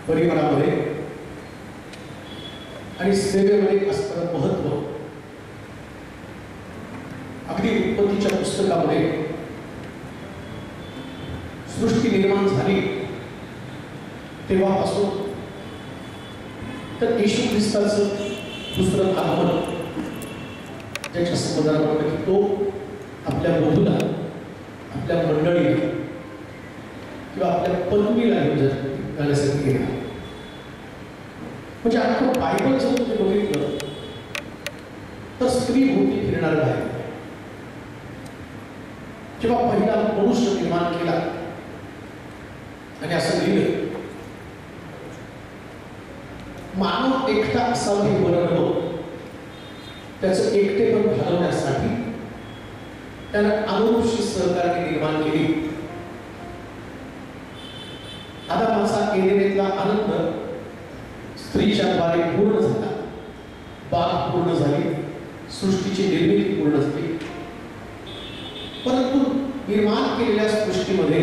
परिवारामध्ये आणि सेवेमध्ये असणारं महत्व अगदी उत्पत्तीच्या पुस्तकामध्ये सृष्टी निर्माण झाली तेव्हापासून तर येशू ख्रिस्ताचं दुसरं आगमन ज्याच्या संबंधात म्हणतात की तो आपल्या वधूला आपल्या मंडळीला किंवा आपल्या पत्नीला जाण्यासाठी गेला. म्हणजे अख्खं बायबल जर तुम्ही बघितलं तर स्त्री भोवती फिरणार आहे. जेव्हा पहिला मनुष्य निर्माण केला आणि असं लिहिलं मानव एकटा असावा हे बरं नव्हतं. त्याचं एकटेपण घालवण्यासाठी त्यानं अनुरूपशी सहकार्य निर्माण केली. आदामाचा एदेनेतला आनंद स्त्रीच्या द्वारे पूर्ण झाला. बाग पूर्ण झाली, सृष्टीची निर्मिती पूर्ण झाली. परंतु निर्माण केलेल्या सृष्टीमध्ये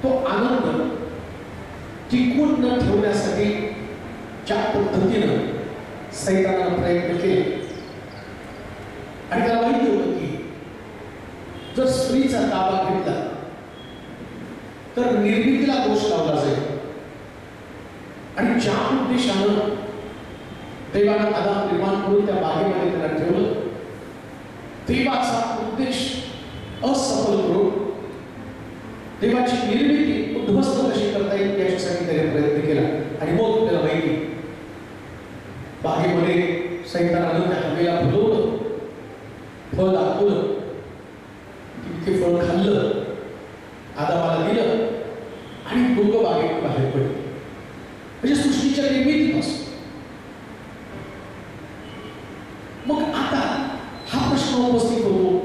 तो आनंद टिकवून न ठेवण्यासाठी ज्या पद्धतीनं सैतानानं प्रयत्न केले आणि त्याला माहिती होतं की जर स्त्रीचा ताबा घेतला तर निर्मितीला दोष लावला जाईल. आणि ज्या उद्देशानं देवानं आदाम निर्माण करून त्या बागेमध्ये त्याला ठेवलं देवाचा उद्देश असफल करून देवाची निर्मिती उद्ध्वस्त कशी करता येईल याच्यासाठी त्याने प्रयत्न केला. आणि मग त्याला माहिती बागेमध्ये सैतानानं त्या हवेला फुलवलं, फळ दाखवलं, ते फळ खाल्लं, आदामाला दिलं आणि दोघं बागेत बाहेर पडले. म्हणजे सृष्टीच्या निर्मितीपासून. मग आता हा प्रश्न उपस्थित होतो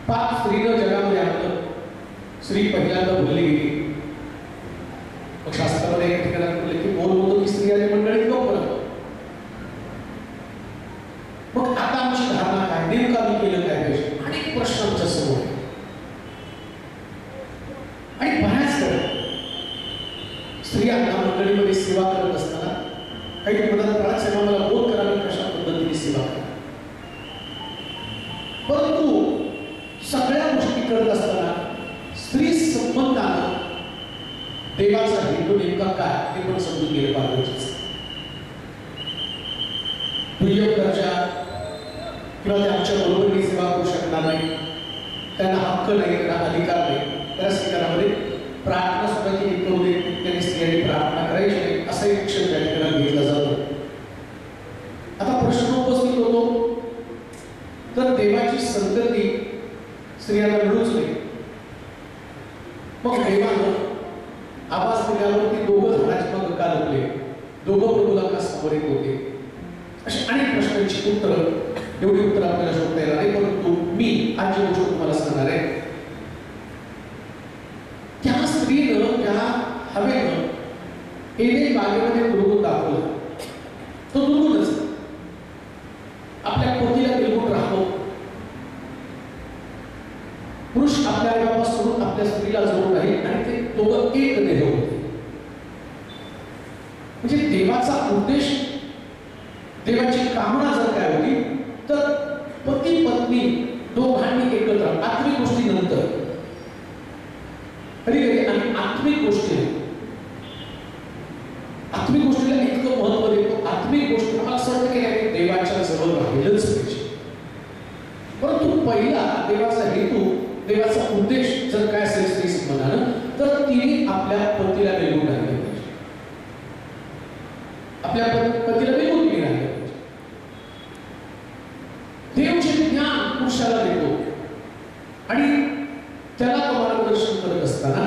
पाप स्त्रीनं जगामध्ये आणलं, स्त्री पहिल्यांदा बोलली गेली. मग शास्त्रामध्ये एक ठिकाणी बोलले की बोल होतो की स्त्री आणि मंडळी नको करत. मग आता आमची धारणा काय, नेमका मी केलं काय पाहिजे, अनेक प्रश्न आमच्या समोर. आणि बऱ्याच स्त्रियांना मंडळीमध्ये सेवा करत असताना काही म्हणतात बाळासाहेब आम्हाला बोध करावी कशा पद्धतीने सेवा करा. परंतु सगळ्या गोष्टी करत असताना स्त्री संबंधानं देवाचा हेतू नेमका काय ते पण समजून गेलं पाहिजे. दुय्यम दर्जा किंवा ते आमच्या बरोबरीने सेवा करू शकणार नाही, त्यांना हक्क नाही, त्यांना अधिकार नाही. त्या ठिकाणामध्ये प्रार्थना सुद्धा केली करू देत त्यांनी स्त्रियांनी प्रार्थना करायची नाही असा एक विषय त्या ठिकाणी घेतला जातो. आता प्रश्न उपस्थित होतो तर देवाची संतती स्त्रियांना मिळूच नाही. मग देवानं आवाज दिल्यावरती दोघं झाडाची मग का लागले, दोघं प्रभूला का समोर येत होते, अशी अनेक प्रश्नांची उत्तरं. एवढी उत्तर आपल्याला शोधता येणार नाही, परंतु मी आज जी गोष्ट तुम्हाला सांगणार आहे त्या स्त्रीनं त्या हवेनं एदेन बागेमध्ये दुर्गुण दाखवला. तो दुर्गुणच आपल्या पतीला बिलकुल राहतो. पुरुष आपल्या आईबापासून आपल्या स्त्रीला जोडून राहील आणि ते दोघं एक देह होते. म्हणजे देवाचा उद्देश, देवाची कामना जर काय होती तर पती पत्नी दोघांनी एकत्र, आत्मिक गोष्टी नंतर कधी कधी आणि आत्मिक गोष्टी, आत्मिक गोष्टीला इतकं महत्व देतो. आत्मिक गोष्टी आम्हाला सर्व केल्या की देवाच्या जवळ राहिलंच पाहिजे. परंतु पहिला देवाचा हेतू, देवाचा उद्देश जर काय असेल स्त्री संबंधानं तर तिने आपल्या पतीला मिळवून राहिलं पाहिजे, आपल्या पतीला मिळवून राहिलं पाहिजे. देव जे ज्ञान पुरुषाला देतो आणि त्याला मार्गदर्शन करत असताना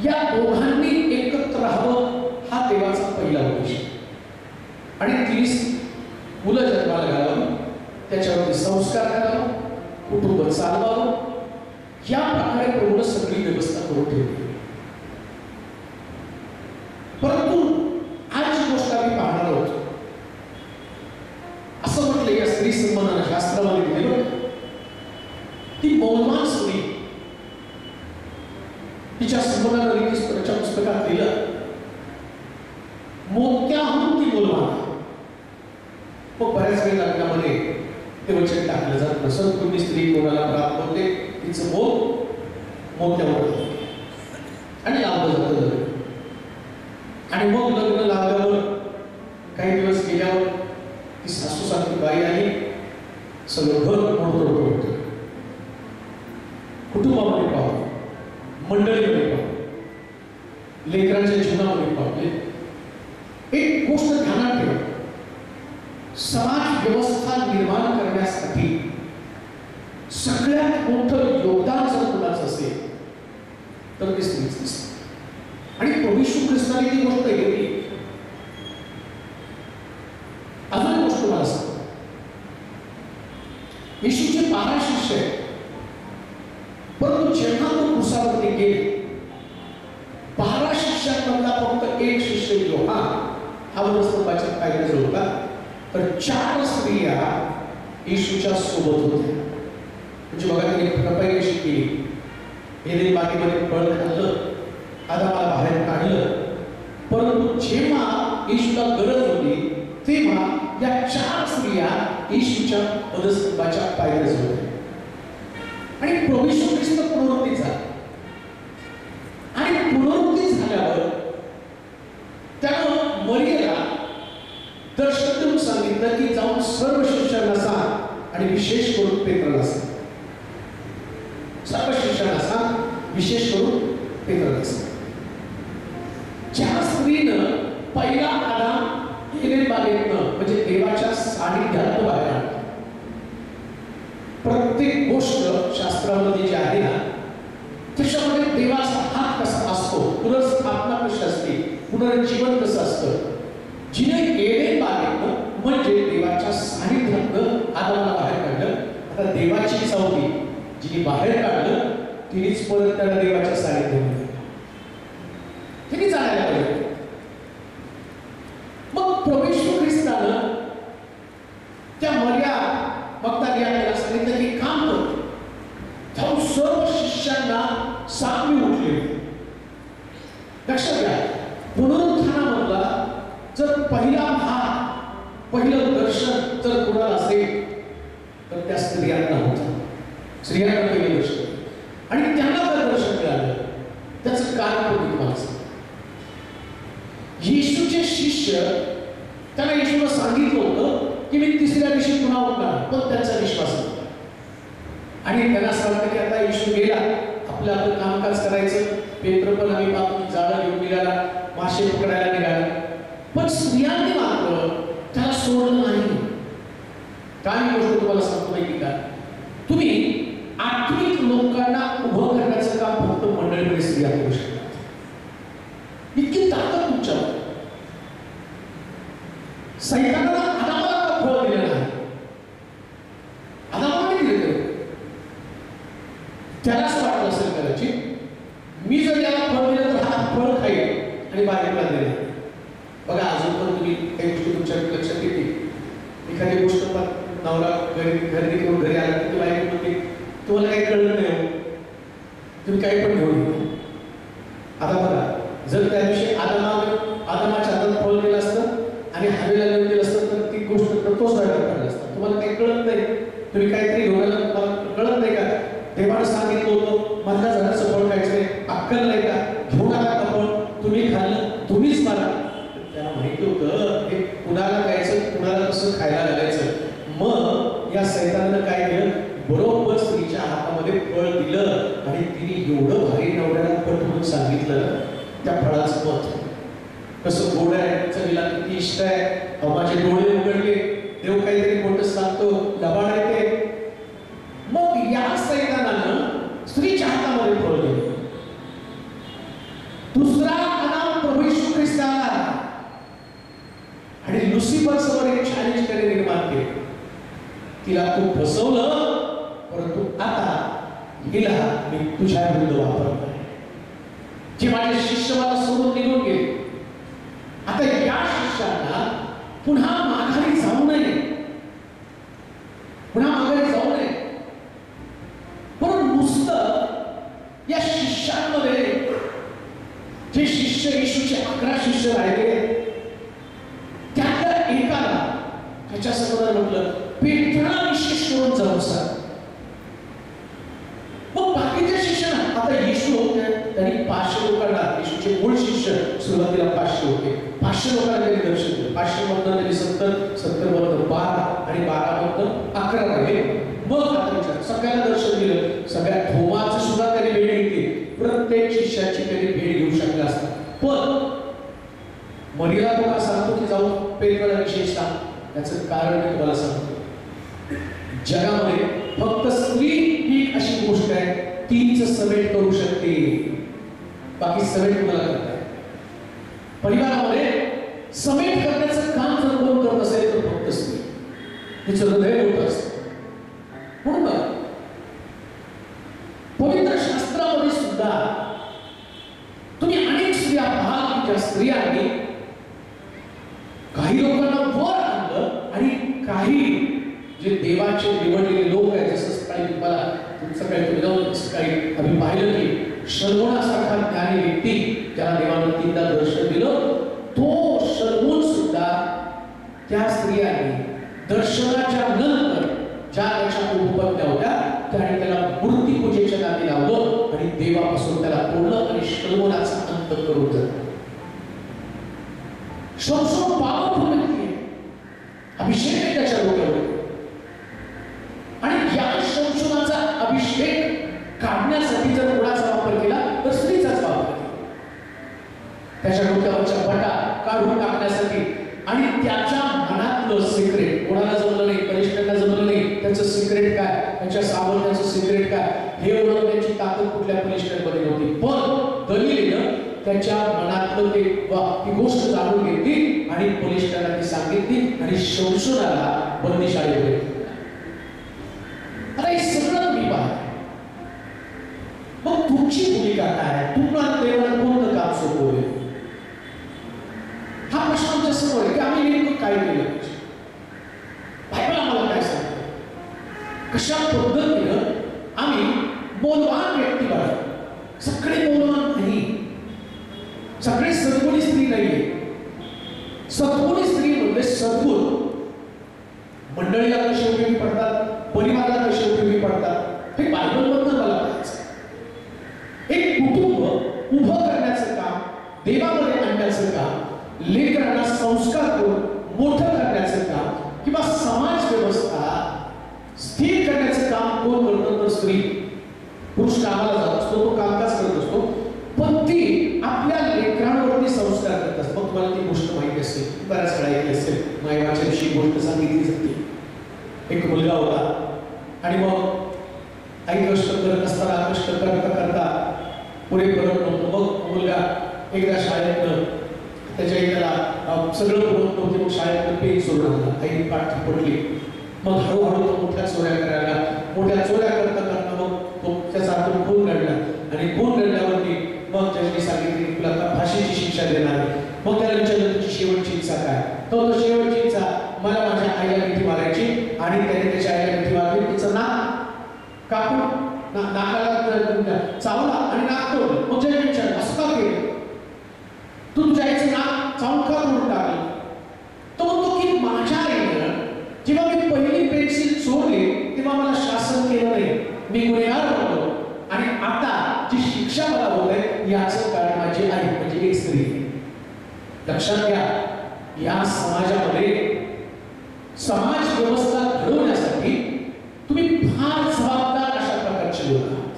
या दोघांनी एकत्र राहावं हा देवाचा पहिला उद्देश. आणि तिने मुलं जन्माला घालावी त्याच्यावरती संस्कार करावं, कुटुंब चालवावं, या प्रकारे प्रभूने सगळी व्यवस्था करून ठेवली. परंतु आज जी गोष्ट आम्ही पाहणार आहोत, असं म्हटलं या स्त्री संबंधाने शास्त्रामध्ये दिलेलं, ती मौलवान स्त्री, तिच्या संबंधाने रीतीच्या पुस्तकात लिहिलं, मोत्याहून ती मौलवान. मग बऱ्याच वेळ लग्नामध्ये ते वचन टाकलं जात नसत, तुम्ही स्त्री कोणाला प्राप्त होते तिचं मोत्यावर आणि लावलं जातं लग्न. आणि मग लग्न लावल्यावर काही दिवस गेल्यावर ती सासू सारखी बाई आली, सगळं घर मोठं होतं. कुटुंबामध्ये पाहू, मंडळीमध्ये पाहू, लेकरांच्या जीवनामध्ये पाहू. एक गोष्ट ध्यानात ठेवा, समाज व्यवस्था निर्माण करण्यासाठी सगळ्यात मोठं योगदान जर कोणाचं असेल तर ते स्त्रीच असते. आणि प्रभू येशू ख्रिस्ताने ती गोष्ट घेतली. अजून एक गोष्ट मला सांग, येशूचे 12 शिष्य आहेत, परंतु जेव्हा तो क्रूसावरती गेले, 12 शिष्यांमधला फक्त एक शिष्य योहान हा वधस्तंभाच्या पायऱ्याजवळ होता, तर 4 स्त्रिया येशूच्या सोबत होत्या. म्हणजे बघा त्यांनी कृपाई कशी केली. एदेन बागेमध्ये फळ खाल्लं, आदामाला बाहेर काढलं, परंतु जेव्हा येशूला गरज होती तेव्हा या 4 स्त्रिया येशूच्या वधस्तंभाच्या पायऱ्याजवळ होत्या. आणि प्रभू येशू ख्रिस्त पुनरुत्थित झाला. आणि पुनरुत्थित झाल्यावर त्यानं मरियेला दर्शन देऊन सांगितलं की जाऊन सर्व शिष्यांना सांग आणि विशेष करून पेत्राला सांग. सर्व शिष्यांना सांग, विशेष करून पेत्राला सांग. ज्या स्त्रीनं पहिला आदाम एदेन बागेतनं म्हणजे देवाच्या सानिध्यातनं बाहेर आणला. प्रत्येक गोष्ट शास्त्रामध्ये जी आहे ना, त्याच्यामध्ये देवाचा हात कसा असतो, पुनर्स्थापना कशी असते, पुनर्जीवन कसं असतं. जिने एदेन बागेतनं म्हणजे देवाच्या सानिध्यातनं आदामाला बाहेर काढलं. आता देवाची चौथी जिने बाहेर काढलं तिनेच परत त्याला देवाच्या सानिध्यात तिने जाणायला पाहिजे. मग प्रभू येशू ख्रिस्तानं त्या मरिया मग्दलिनीला सांगितलं की काम कर, जाऊन सर्व शिष्यांना सांग मी उठले. लक्षात घ्या, पुनरुत्थानामधला जर पहिला भाग, पहिलं दर्शन जर कोणाला असेल तर त्या स्त्रियांना होतं. स्त्रियांना पहिलं दर्शन, आणि त्यांना जर दर्शन मिळालं त्याचं कारण तुम्ही तुम्हाला सांग. येशूचे शिष्य, त्यांना येशूला सांगितलं होतं की मी 3ऱ्या दिवशी पुन्हा उठणार, पण त्यांचा विश्वास नव्हता. आणि त्यांना असं वाटतं की आता येशू गेला, आपलं कामकाज करायचं. पेत्र पण आम्ही पाहतो जाळं घेऊन निघाला, मासे पकडायला निघाला. पण स्त्रियांनी मात्र त्याला सोडलं नाही. काय गोष्ट तुम्हाला सांगतो माहिती का, तुम्ही आत्मिक लोकांना उभं करण्याचं काम फक्त मंडळीमध्ये स्त्रिया करू शकतात. इतकी ताकद तुमच्यावर. सैतानाला आदामाला फळ दिलं नाही, आदामाला दिलं. त्यालाच वाटलं असेल कदाचित मी जर याला फळ दिलं तर हा फळ खाईल आणि बाहेरला दिलं. बघा अजून पण तुम्ही काही गोष्टी तुमच्या लक्षात येते. एखादी गोष्ट पण नवरा घरी घेऊन घरी आला की बाहेर म्हणते तुम्हाला काही कळलं नाही, तुम्ही काही पण घेऊन येऊ. आता बघा, जर त्या दिवशी आदामाच्या हातात फळ दिलं असतं आणि हवेला घेऊन दिलं असतं तर ती गोष्ट तोच राहायला पडलं असतं. तुम्हाला काही कळत नाही, तुम्ही काहीतरी घेऊन आला, तुम्हाला कळत नाही का? देवानं सांगितलं होतं मधल्या झाडाचं फळ खायचं नाही, अक्कल नाही का? घेऊन आला का फळ, तुम्ही खाल्लं, तुम्हीच मारा. त्याला माहिती होतं हे कुणाला खायचं, कुणाला कसं खायला घालायचं. मग या सैतानानं काय केलं, बरोबर स्त्रीच्या हातामध्ये फळ दिलं आणि तिने एवढं भारी नवऱ्याला पटवून सांगितलं त्या फळाचं मत कसं गोड आहे, चवीला किती इष्ट आहे. माझे डोळे उघडले, देव काहीतरी मोठं सांगतो, लबाड आहे ते. मग या सैतानानं स्त्रीच्या हातामध्ये फळ दिलं. दुसरा आदाम प्रभू येशू ख्रिस्त आला आणि लुसिफर समोर एक चॅलेंज निर्माण केले. तिला खूप फसवलं, परंतु आता हिला मी तुझ्या विरुद्ध वापरणार. जे माझे शिष्य मला सोडून निघून गेले, आता या शिष्याला पुन्हा माघारी जाऊ नये, पुन्हा माघारी जाऊ नये. पण नुसतं या शिष्यांमध्ये जे शिष्य येशूचे 11 शिष्य राहिले, त्यातल्या एकाला त्याच्या समोर म्हटलं पेट्रोला विशेष करून जाऊ सांग. मग बाकीच्या शिष्यांना आता येशू त्यांनी 500 लोकांना, येशूचे मूळ शिष्य सुरुवातीला 500 होते, 500 लोकांना त्यांनी दर्शन दिलं. 500 मधनं त्यांनी 70 मधनं 12 आणि 12 मधनं 11 राहिले. मग आता विचार, सगळ्यांना दर्शन दिलं, सगळ्या थोमाचं सुद्धा त्यांनी भेट घेतली, प्रत्येक शिष्याची त्यांनी भेट घेऊ शकले असतात. पण मरीला तो का सांगतो की जाऊन पेट्रोला विशेष सांग? त्याचं कारण मी तुम्हाला सांगतो. जगामध्ये फक्त स्त्री ही अशी गोष्ट आहे तीच समेट करू शकते, बाकी समेट तुम्हाला करता. परिवारामध्ये समेट करण्याचं काम जर कोण करत असेल तर फक्त स्त्री. तिचं हृदय मोठं असतं. म्हणून पवित्र शास्त्रामध्ये सुद्धा तुम्ही अनेक स्त्रिया पाहाल की ज्या स्त्रियांनी काही लोकांना वर आणलं आणि काही जे देवाचे निवडलेले लोक आहेत, जसं सकाळी तुम्हाला सकाळी आम्ही पाहिलं की शल्मोनासारखा ज्ञानी व्यक्ती ज्याला देवानं 3दा दर्शन दिलं, तो शल्मोन सुद्धा त्या स्त्रियांनी दर्शनाच्या नंतर ज्या त्याच्या उपपत्त्या होत्या त्याने त्याला मूर्ती पूजेच्या नादी लावलं आणि देवापासून त्याला तोडलं आणि शल्मोनाचा अंत करून दिला. शमशोन पावरफुल व्यक्ती आहे, अभिषेक आहे त्याच्या डोक्यावर, आणि या शमशोनाचा अभिषेक काढण्यासाठी जर कोणाचा वापर केला तर स्त्रीचाच वापर केला. त्याच्या डोक्यावरच्या बटा काढून टाकण्यासाठी आणि त्याच्या मनातलं सिक्रेट कोणाला जमलं नाही, परिष्ठांना जमलं नाही, त्याचं सिक्रेट काय, त्याच्या सामर्थ्याचं सिक्रेट काय हे ओळखण्याची ताकद कुठल्या परिष्ठांमध्ये नव्हती. पण दलीलनं त्याच्या मनातलं ते ती गोष्ट जाणून घेतली आणि पोलिसांना ती सांगितली आणि शमशोनाला बंदिशाळेमध्ये. आता हे सगळं तुम्ही पहा. मग तुमची भूमिका काय? तुम्हाला देवाला कोणतं काम सोपवले? हा प्रश्न आमच्या समोर आहे की आम्ही नेमकं काय केलं पाहिजे. बायबल आम्हाला काय सांगतं, कशा पद्धतीनं आम्ही बोलवान व्यक्ती बनतो. सगळे बोलवान नाही, सगळे सद्गुणी स्त्री नाहीये. सद्गुणी स्त्री म्हणजे सद्गुण मंडळीला कसे उपयोगी पडतात, परिवाराला कसे उपयोगी पडतात हे बायबलमधनं मला कळायचं. एक कुटुंब उभं करण्याचं काम, देवामध्ये आणण्याचं काम, लेकरांना संस्कार करून मोठं करण्याचं काम किंवा समाज व्यवस्था स्थिर करण्याचं काम कोण करतं तर स्त्री. पुरुष कामाला जात असतो, तो कामकाज करत असतो, पण ती आपल्या लेकरांवरती संस्कार करत असते. मग तुम्हाला ती गोष्ट माहिती असेल, बऱ्याच वेळा ऐकली असेल, मायवाच्या दिवशी गोष्ट सांगितली जाते. एक मुलगा होता आणि मग आई कष्ट करत असताना कष्ट करता करता पुढे करत नव्हतं. मग मुलगा एकदा शाळेतनं त्याच्या त्याला सगळं पुरवत नव्हते, मग शाळेतनं पेन सोडून आणला. आई पाठी पडली. मग हळूहळू तो मोठ्या चोऱ्या करायला, मोठ्या चोऱ्या करता करता मग तो त्याचा हातून खून घडला आणि खून घडल्यावरती मग जजनी सांगितली तुला आता फाशीची शिक्षा देणार. मग त्याला विचारलं तुझी शेवटची इच्छा काय? तो शेवटची इच्छा मला माझ्या आईला मिठी मारायची आणि त्याने त्याच्या आईला मिठी मारली, तिचं नाक कापून नाकाला चावला आणि नाक तोडलं. मग जजनी विचारलं असं का केलं? तू तुझ्या आईचं नाक चावून का तोडून टाकलं? तो म्हणतो की माझ्या आईनं जेव्हा मी पहिली पेन्सिल चोरली तेव्हा मला शासन केलं नाही, मी गुन्हेगार बनलो आणि आता जी शिक्षा मला होत आहे याचं कारण माझी आई म्हणजे एक स्त्री. लक्षात घ्या, या समाजामध्ये समाज व्यवस्था घडवण्यासाठी तुम्ही फार जबाबदार अशा प्रकारचे लोक आहात,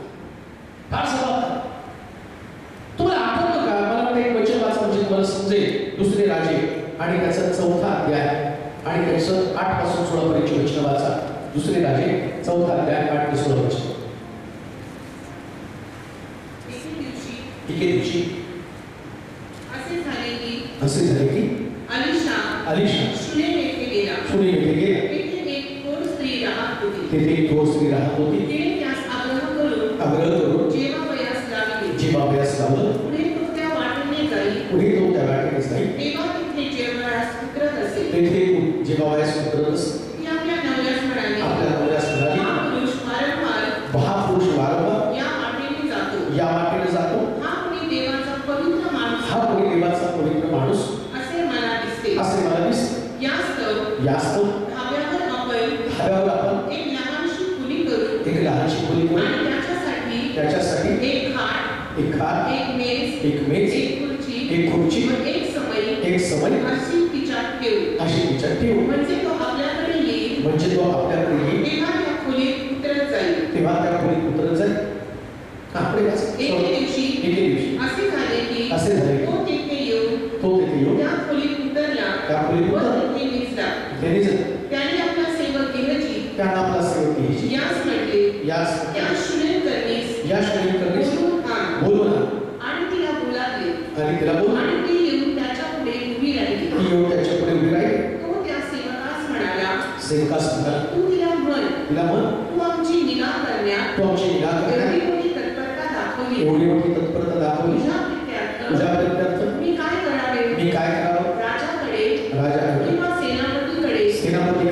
फार जबाबदार. तुम्हाला आठवतं का? मला एक वचन वाचा म्हणजे तुम्हाला समजेल. दुसरे राजे आणि त्याचा 4था अध्याय आणि त्याचं 8 पासून 16 पर्यंतची वचन वाचा. दुसरे राजे 4था अध्याय 8 ते 16 वचन. एके दिवशी असे झाले की अलिशा शुनेम येथे गेला. एक गोड स्त्री राहत तेथे एक थोर स्त्री राहत होती. तिने त्यास आग्रह करून जेवावयास लाविले. जेवावयास लावलं. पुढे तो त्या वाटेने जाई. तेव्हा तिथे जेवावयास उतरत असे. तेथे जेवावयास उतरत असे. ती आपल्या नवऱ्यास म्हणाली, हा पुरुष वारंवार या वाटेने जातो. हा कोणी देवाचा पवित्र माणूस असे मला दिसते. यास्तव धाब्यावर आपण एक लहानशी खोली करू आणि त्याच्यासाठी एक खाट, एक मेज, एक खुर्ची व एक समई अशी तिच्यात ठेवू. म्हणजे तो आपल्याकडे येईल. तेव्हा त्या खोलीत उतरत जाईल. एके दिवशी असे झाले की तो तिथे येऊन त्या खोलीत उतरला व तिथे निजला. त्याने आपला सेवक गेहजी यास म्हटले, या शुनेन करनीस बोलवून आण. आणि तिला बोलावले आणि ती येऊन त्याच्या पुढे उभी राहिली. तो त्या सेवकास म्हणाला, तू तिला म्हण, तू आमची निगा करण्यात एवढी मोठी तत्परता दाखवली. तुझ्या प्रित्यर्थ मी काय करावे? राजाकडे किंवा सेनापतीकडे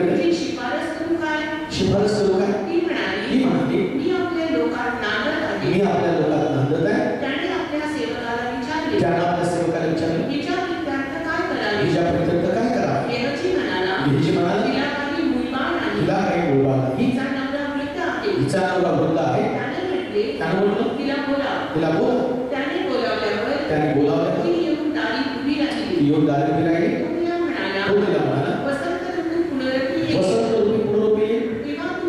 तुझी शिफारस करू काय? ती म्हणाली, मी आपल्या लोकात नांदत आहे. त्याने आपल्या सेवकाला विचारले, हिच्या प्रित्यर्थ काय करावे? गेहजी म्हणाला, तिला काही मूलबाळ नाही. हिचा नवरा वृद्ध आहे. त्याने म्हटले, तिला बोलाव. त्याने बोलावल्यावर ती येऊन दारी उभी राहिली. तो तिला म्हणाला, वसंत ऋतू पुनरुत्पत्ती येईल. तेव्हा तू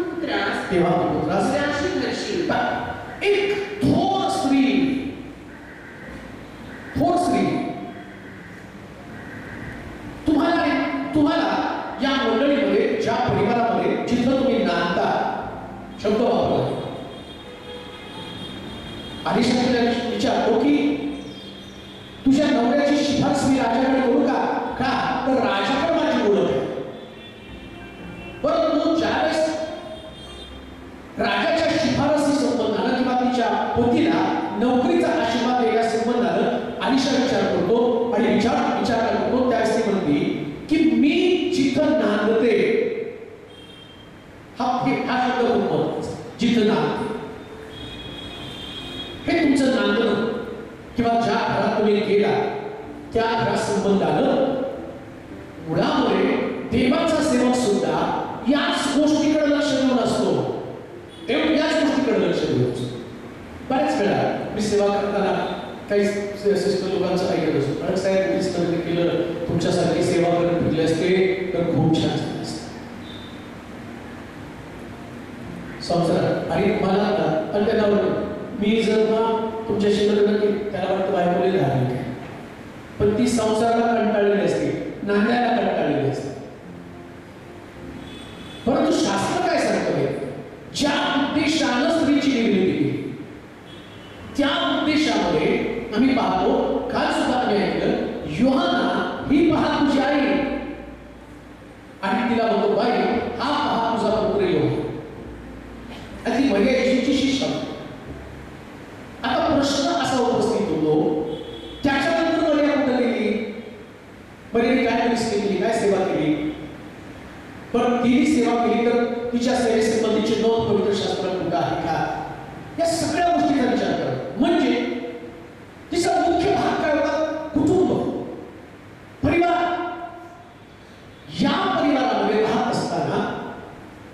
पुत्रास निराशी ठरशील. एक थोर स्त्री तुम्हाला या मंडळीमध्ये, ज्या परिवारामध्ये जिथं तुम्ही नांदता, शब्द वापरला आणि विचारतो की तुझ्या नवऱ्याची शिफारस मी राजाकडे करू का? तर राजाकडे माझी ओळख आहे. परंतु ज्यावेळेस राजाच्या शिफारसी संबंधानं किंवा तिच्या पतीला नोकरीचा आशीर्वाद देण्या संबंधानं अलिशा विचार करतो आणि विचार करतो. त्यावेळेस ती म्हणते की मी जिथं नांदते, हा शब्द खूप महत्वाचा. जिथं नांदते हे तुमचं नांदणं किंवा ज्या घरात तुम्ही गेला त्या घरासंबंधानं मुळामुळे देवाचा सेवक सुद्धा याच गोष्टीकडे लक्ष देऊन असतो. याच गोष्टीकडे लक्ष देऊन असतो. बऱ्याच वेळा मी सेवा करताना काही सिस्टर लोकांचं ऐकत असतो, कारण साहेब केलं, तुमच्यासारखी सेवा करत फिरले असते तर खूप छान झाले असते संसारात. आणि मला आणि त्यांना मी जर ना तुमच्याशी लग्न केलं, त्याला वाटतं बायकोले धार्मिक आहे, पण ती संसाराला कंटाळलेली असते, नांदायला कंटाळलेली असते. परंतु शास्त्र काय सांगतं? ज्या उद्देशानं स्त्रीची निर्मिती केली, त्या उद्देशामध्ये आम्ही पाहतो. काल सुद्धा आम्ही ऐकलं, योहाना ही पहा तुझी आई, आणि तिला म्हणतो, बाई हा पहा तुझा पुत्र योहाना. ती मर्या येशूची शिष्या. आता प्रश्न असा उपस्थित होतो, त्याच्यानंतर मर्या कुठं गेली? मर्याने काय केली, काय सेवा केली? पण तिने सेवा केली तर तिच्या सेवेसंबंधीची नोंद पवित्र शास्त्रात कुठं आहे का? या सगळ्या गोष्टीचा विचार करा. म्हणजे तिचा मुख्य भाग काय होता? कुटुंब, परिवार. या परिवारामध्ये राहत असताना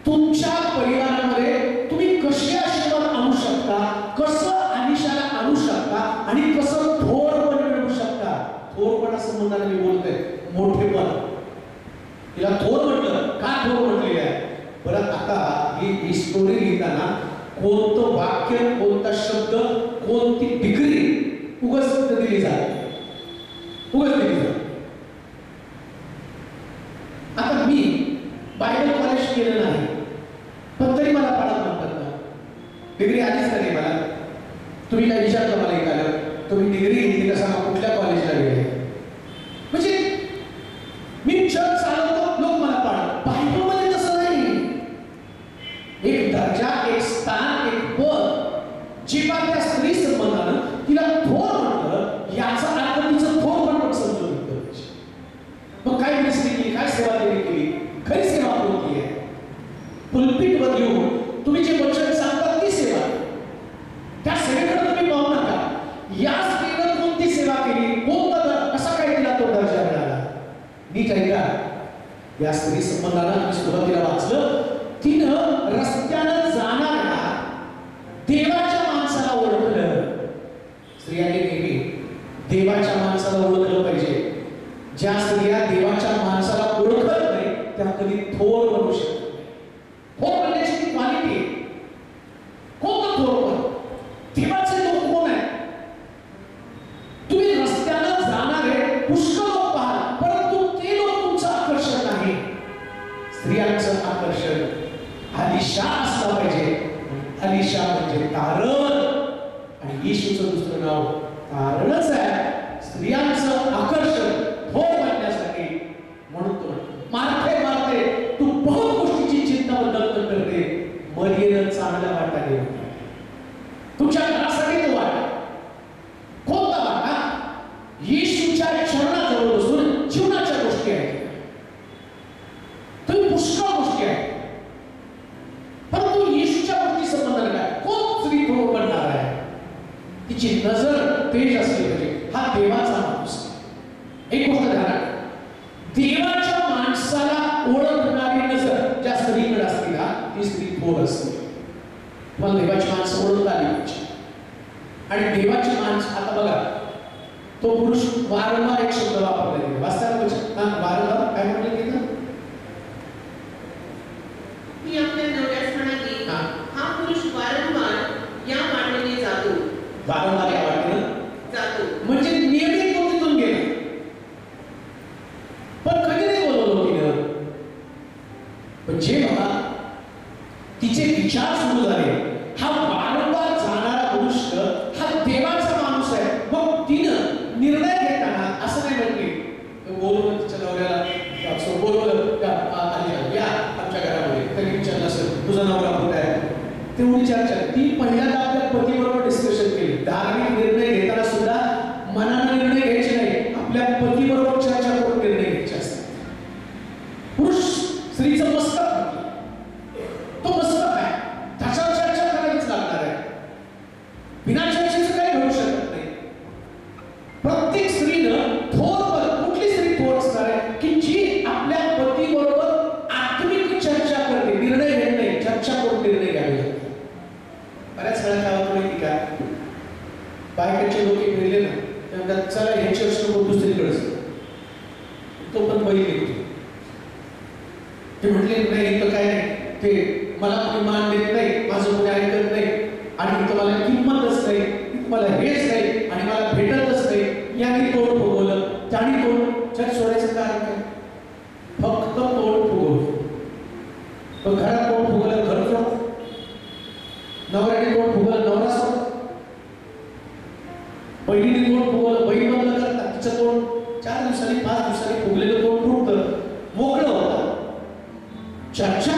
तुमच्या परिवारामध्ये तुम्ही कसे आशीर्वाद आणू शकता, कसं अनिशाला आणू शकता आणि कसं थोरपण मिळवू शकता. थोरपणा संबंधाने मी बोलतोय, मोठेपण. तिला थोर म्हटलं का? थोर म्हटलेलं आहे. बरं, आता ही स्टोरी लिहिताना कोणतं वाक्य, कोणता शब्द, कोणती डिग्री उगाच दिली जाते. आता मी बायबल कॉलेज केलं नाही, पण तरी मला पाडत म्हणतात ना, डिग्री आलीच का नाही मला? तुम्ही काय विचारलं मला एकाला, तुम्ही डिग्री घेतली कसा, कुठल्या कॉलेजला गेले? म्हणजे मी चर्च चालवतो, लोक मला पाडत. बायबलमध्ये तसं नाही. दर्जा, एक स्थान, एक पद जेव्हा त्या स्त्री संबंधानं तिला थोर म्हटलं, याचा अर्थ तिचं थोर पण समजून घेतलं पाहिजे. मग काय स्त्री केली, काय सेवा केली, खरी सेवा कोणती आहे? पुलपिटवर येऊन तुम्ही जे वचन सांगता ती सेवा. त्या सेवेकडे तुम्ही पाहू नका या स्त्रीनं कोणती सेवा केली, कोणता कसा काय तिला तो दर्जा मिळाला. नीट ऐका, या स्त्री संबंधानं मी सुरुवातीला वाचलं, तिनं रस्त्यानं जाणाऱ्या देवाच्या माणसाला ओळखलं. स्त्रियांनी नेहमी देवाच्या माणसाला ओळखलं पाहिजे. ज्या स्त्रिया देवाच्या माणसाला ओळखत नाही त्या कधी थोर बनू शकत नाही. थोर बनण्याची ती क्वालिटी आहे. कोणतं थोर पण? देवाचे लोक कोण आहे? तुम्ही रस्त्यानं जाणारे पुष्कळ लोक पाहाल, परंतु ते लोक तुमचं आकर्षण नाही. स्त्रियांचं आकर्षण अलिशा असला पाहिजे. अलिशा म्हणजे तारण, आणि येशूचं दुसरं नाव तारणच आहे. स्त्रियांचं आकर्षण थोर बनण्यासाठी. म्हणून तो मारते मारते तू बहुत गोष्टीची चिंता बदल करते, मर्यादा चांगला वाटा देऊ. तुमच्या घरासाठी तो वाटा कोणता वाटा? येशूच्या चरणाजवळ बसून जीवनाच्या गोष्टी आहेत. तुम्ही पुष्कळ गोष्टी आहेत, परंतु येशूच्या गोष्टी संबंधाने काय? कोण स्त्री थोर बनणार आहे? तिची नजर तेज असली पाहिजे. हा देवाचा माणूस. एक गोष्ट ध्यानात, देवाच्या माणसाला ओळखणारी नजर ज्या स्त्रीकडे असते ना ती स्त्री थोर असते. मला देवाची माणसं ओळखता आली पाहिजे. आणि देवाची माणसं, आता बघा, तो पुरुष वारंवार एक शब्द वापरला गेला. वास्तवात वारंवार काय म्हटलं गेलं? मी आपल्या नवऱ्यास म्हणाली, हा पुरुष वारंवार या वाटेने जातो. वारंवार या वाटेने जातो म्हणजे नियमित तो तिथून गेला, पण कधी नाही बोलवलं तिनं. पण जेव्हा तिचे विचार सुरू झाले, हा वारंवार जाणारा मनुष्य हा देवाचा माणूस आहे, मग तिनं निर्णय घेताना असं नाही म्हटली, बोलवलं तिच्या नवऱ्याला, बोलवलं या आमच्या घरामध्ये. त्यांनी विचारलं असेल तुझा नवरा कुठे आहे, तेवढी चर्चा. ती पहिल्यांदा आपल्या पतीबरोबर डिस्कशन केली. धार्मिक निर्णय घेताना सुद्धा मनाने निर्णय घ्यायचे नाही, आपल्या पतीबरोबर चर्चा करून निर्णय घ्यायचे असतात. पुरुष स्त्रीचं मस्तक, तो मस्तक आहे, त्याच्यावर चर्चा करावीच लागणार आहे. बिना चर्चेचं काही घडू शकत नाही. प्रत्येक स्त्रीनं थोर, कुठली स्त्री थोर असणार आहे की जी आपल्या पतीबरोबर आत्मिक चर्चा करते, निर्णय घेत नाही, चर्चा करून निर्णय घ्यावे. बऱ्याच वेळा काय होतं माहिती का, बायकाचे लोक मिळले ना त्यानंतर चला हे चर्च नको दुसरीकडे, तो पण बैल येतो. ते म्हटले नाही इथं काय नाही, ते मला कोणी मान देत नाही, माझं कोणी ऐकत नाही, आणि इथं मला किंमतच नाही, मला हेच नाही, आणि मला भेटतच नाही. यांनी तोड फुगवलं, त्याने तोड. चर्च सोडायचं कारण काय? फक्त तोड फुगवलं. पण घरात तोड फुगवलं, घर सोड. नवऱ्याने तोड फुगवलं, नवरा सोड. बहिणीने तोड फुगवलं, बहीण बंद करतात. तिचं तोड 4 दिवसांनी 5 दिवसांनी फुगलेलं तोड फुटतं, मोकळं होतं. चर्चा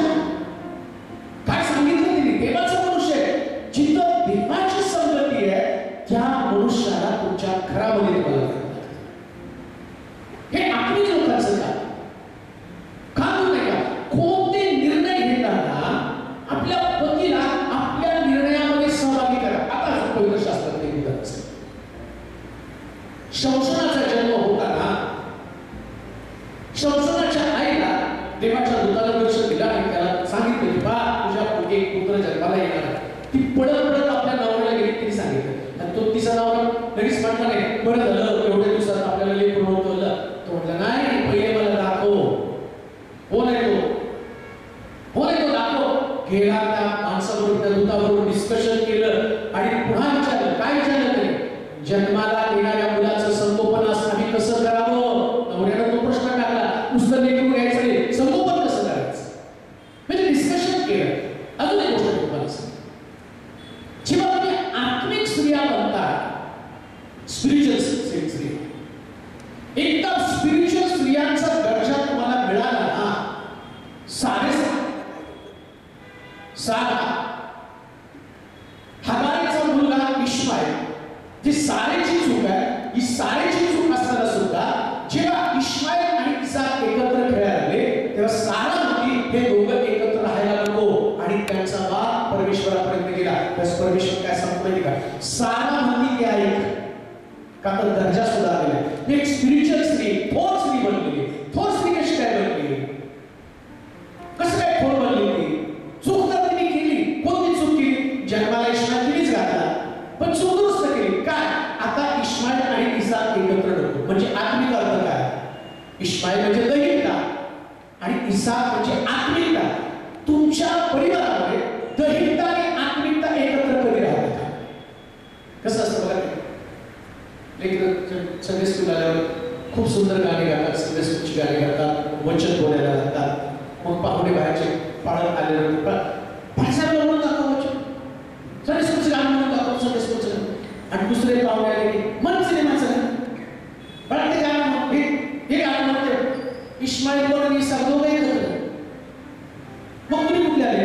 काय सांगितलं तिने? देवाचा मनुष्य आहे. जिथं देवाची संगती आहे त्या मनुष्याला तुमच्या घरामध्ये तुम्हाला हे आत्मिक लोकांचं का नाही का? कोणते निर्णय घेताना आपल्या पतीला आपल्या निर्णयामध्ये सहभागी करा. आता पवित्र शास्त्रात ते उदाहरण असेल. शमशोनाचा जन्म होताना शमशोनाच्या आईला देवाच्या दूताला दर्शन दिलं आणि त्याला सांगितलं की बा तुझ्या पोटी एक पुत्र जन्माला येणार. ती पळत पळत आपल्या नवऱ्याला गेली, तिने सांगितलं. आणि तो तिचा नवरा लगेच म्हटला नाही, बरं झालं एवढ्या दिवसात आपल्याला लेकरं होतं. तो म्हटलं नाही, पहिले मला दाखव कोण आहे तो, कोण आहे तो दाखव. गेला त्या माणसाबरोबर, त्या दूताबरोबर डिस्कशन केलं आणि पुन्हा विचारलं. काय विचारलं तरी? जन्माला येणाऱ्या मुलाचं संगोपन आम्ही कसं करावं? नवऱ्यानं तो प्रश्न टाकला. नुसतं लेकरू घ्यायचं नाही, संगोपन कसं करायचं, म्हणजे डिस्कशन केलं. अजून एक गोष्ट तुम्हाला सांगतो, जेव्हा तुम्ही आत्मिक स्त्रिया बनता, स्पिरिच्युअल स्त्री, एकदा स्पिरिच्युअल स्त्रियांचा दर्जा तुम्हाला मिळाला ना, साधा इश्माईल जी सारेची चूक आहे, ही सारेची चूक असताना सुद्धा जेव्हा इश्माईल आणि इसाक एकत्र खेळायला लागले तेव्हा सारा म्हणती हे दोघं एकत्र राहायला नको आणि त्यांचा बाप परमेश्वरापर्यंत गेला. त्यास परमेश्वर काय सांगतो माहिती का? सारा म्हणती की ऐक, का तर दर्जा सुद्धा आलेला आहे. एक स्पिरिच्युअल स्त्री, थोर स्त्री बनलेली. थोर स्त्री कशी काय बनली? कसं काय थोर बनली ती? चूक तर तिने केली. कोणती चूक केली? जन्माला इश्माईल तिनेच घातला, पण चूक दुरुस्त केली. काय? आता इश्माईल आणि इसाक एकत्र नको. म्हणजे आत्मिक अर्थ काय? इश्माईल म्हणजे दैहिकता आणि इसाक म्हणजे आत्मिकता. तुमच्या परिवारामध्ये दैहिकता आणि आत्मिकता एकत्र कधी राहतात? कसं असतं बघा. संडे स्कूल आल्यावर खूप सुंदर गाणी गातात, संडे स्कूलची गाणी गातात, वचन बोलायला लागतात. मग पाहुणे बाहेरचे पाळत आलेल्यानंतर भाषाला म्हणून दाखव वचन, संडे स्कूलचं गाणं म्हणून दाखव, संडे स्कूलचं. आणि दुसरे पाहुणे आले की मन सिनेमाचं पण ते गाणं हे गाणं म्हणते इश्माईल बोल आणि इसाक दोघं एकत्र. मग तुम्ही कुठले आले?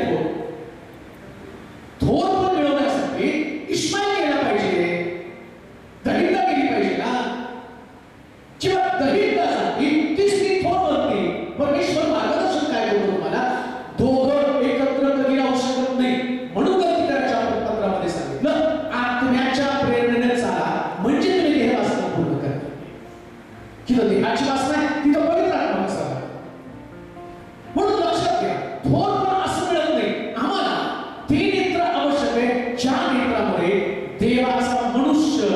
थोर पण मिळवण्यासाठी इश्माईल गेला पाहिजे, दरिद्र गेली पाहिजे ना. जेव्हा दरिद्रासाठी ती स्त्री थोर बनते. परमेश्वर मार्गदर्शन काय करतो तुम्हाला? दोघं एकत्र कधी राहू शकत नाही. म्हणून गीताच्या पत्रामध्ये सांगितलं आत्म्याच्या प्रेरणेने चाला, म्हणजे तुम्ही देह वासना पूर्ण करता. तिथं देहाची वासना आहे, तिथं पवित्र आत्मा असावा. म्हणून लक्षात घ्या, थोर पण असं मिळत नाही. आम्हाला ते नेत्र आवश्यक आहे ज्या नेत्रामध्ये देवाचा मनुष्य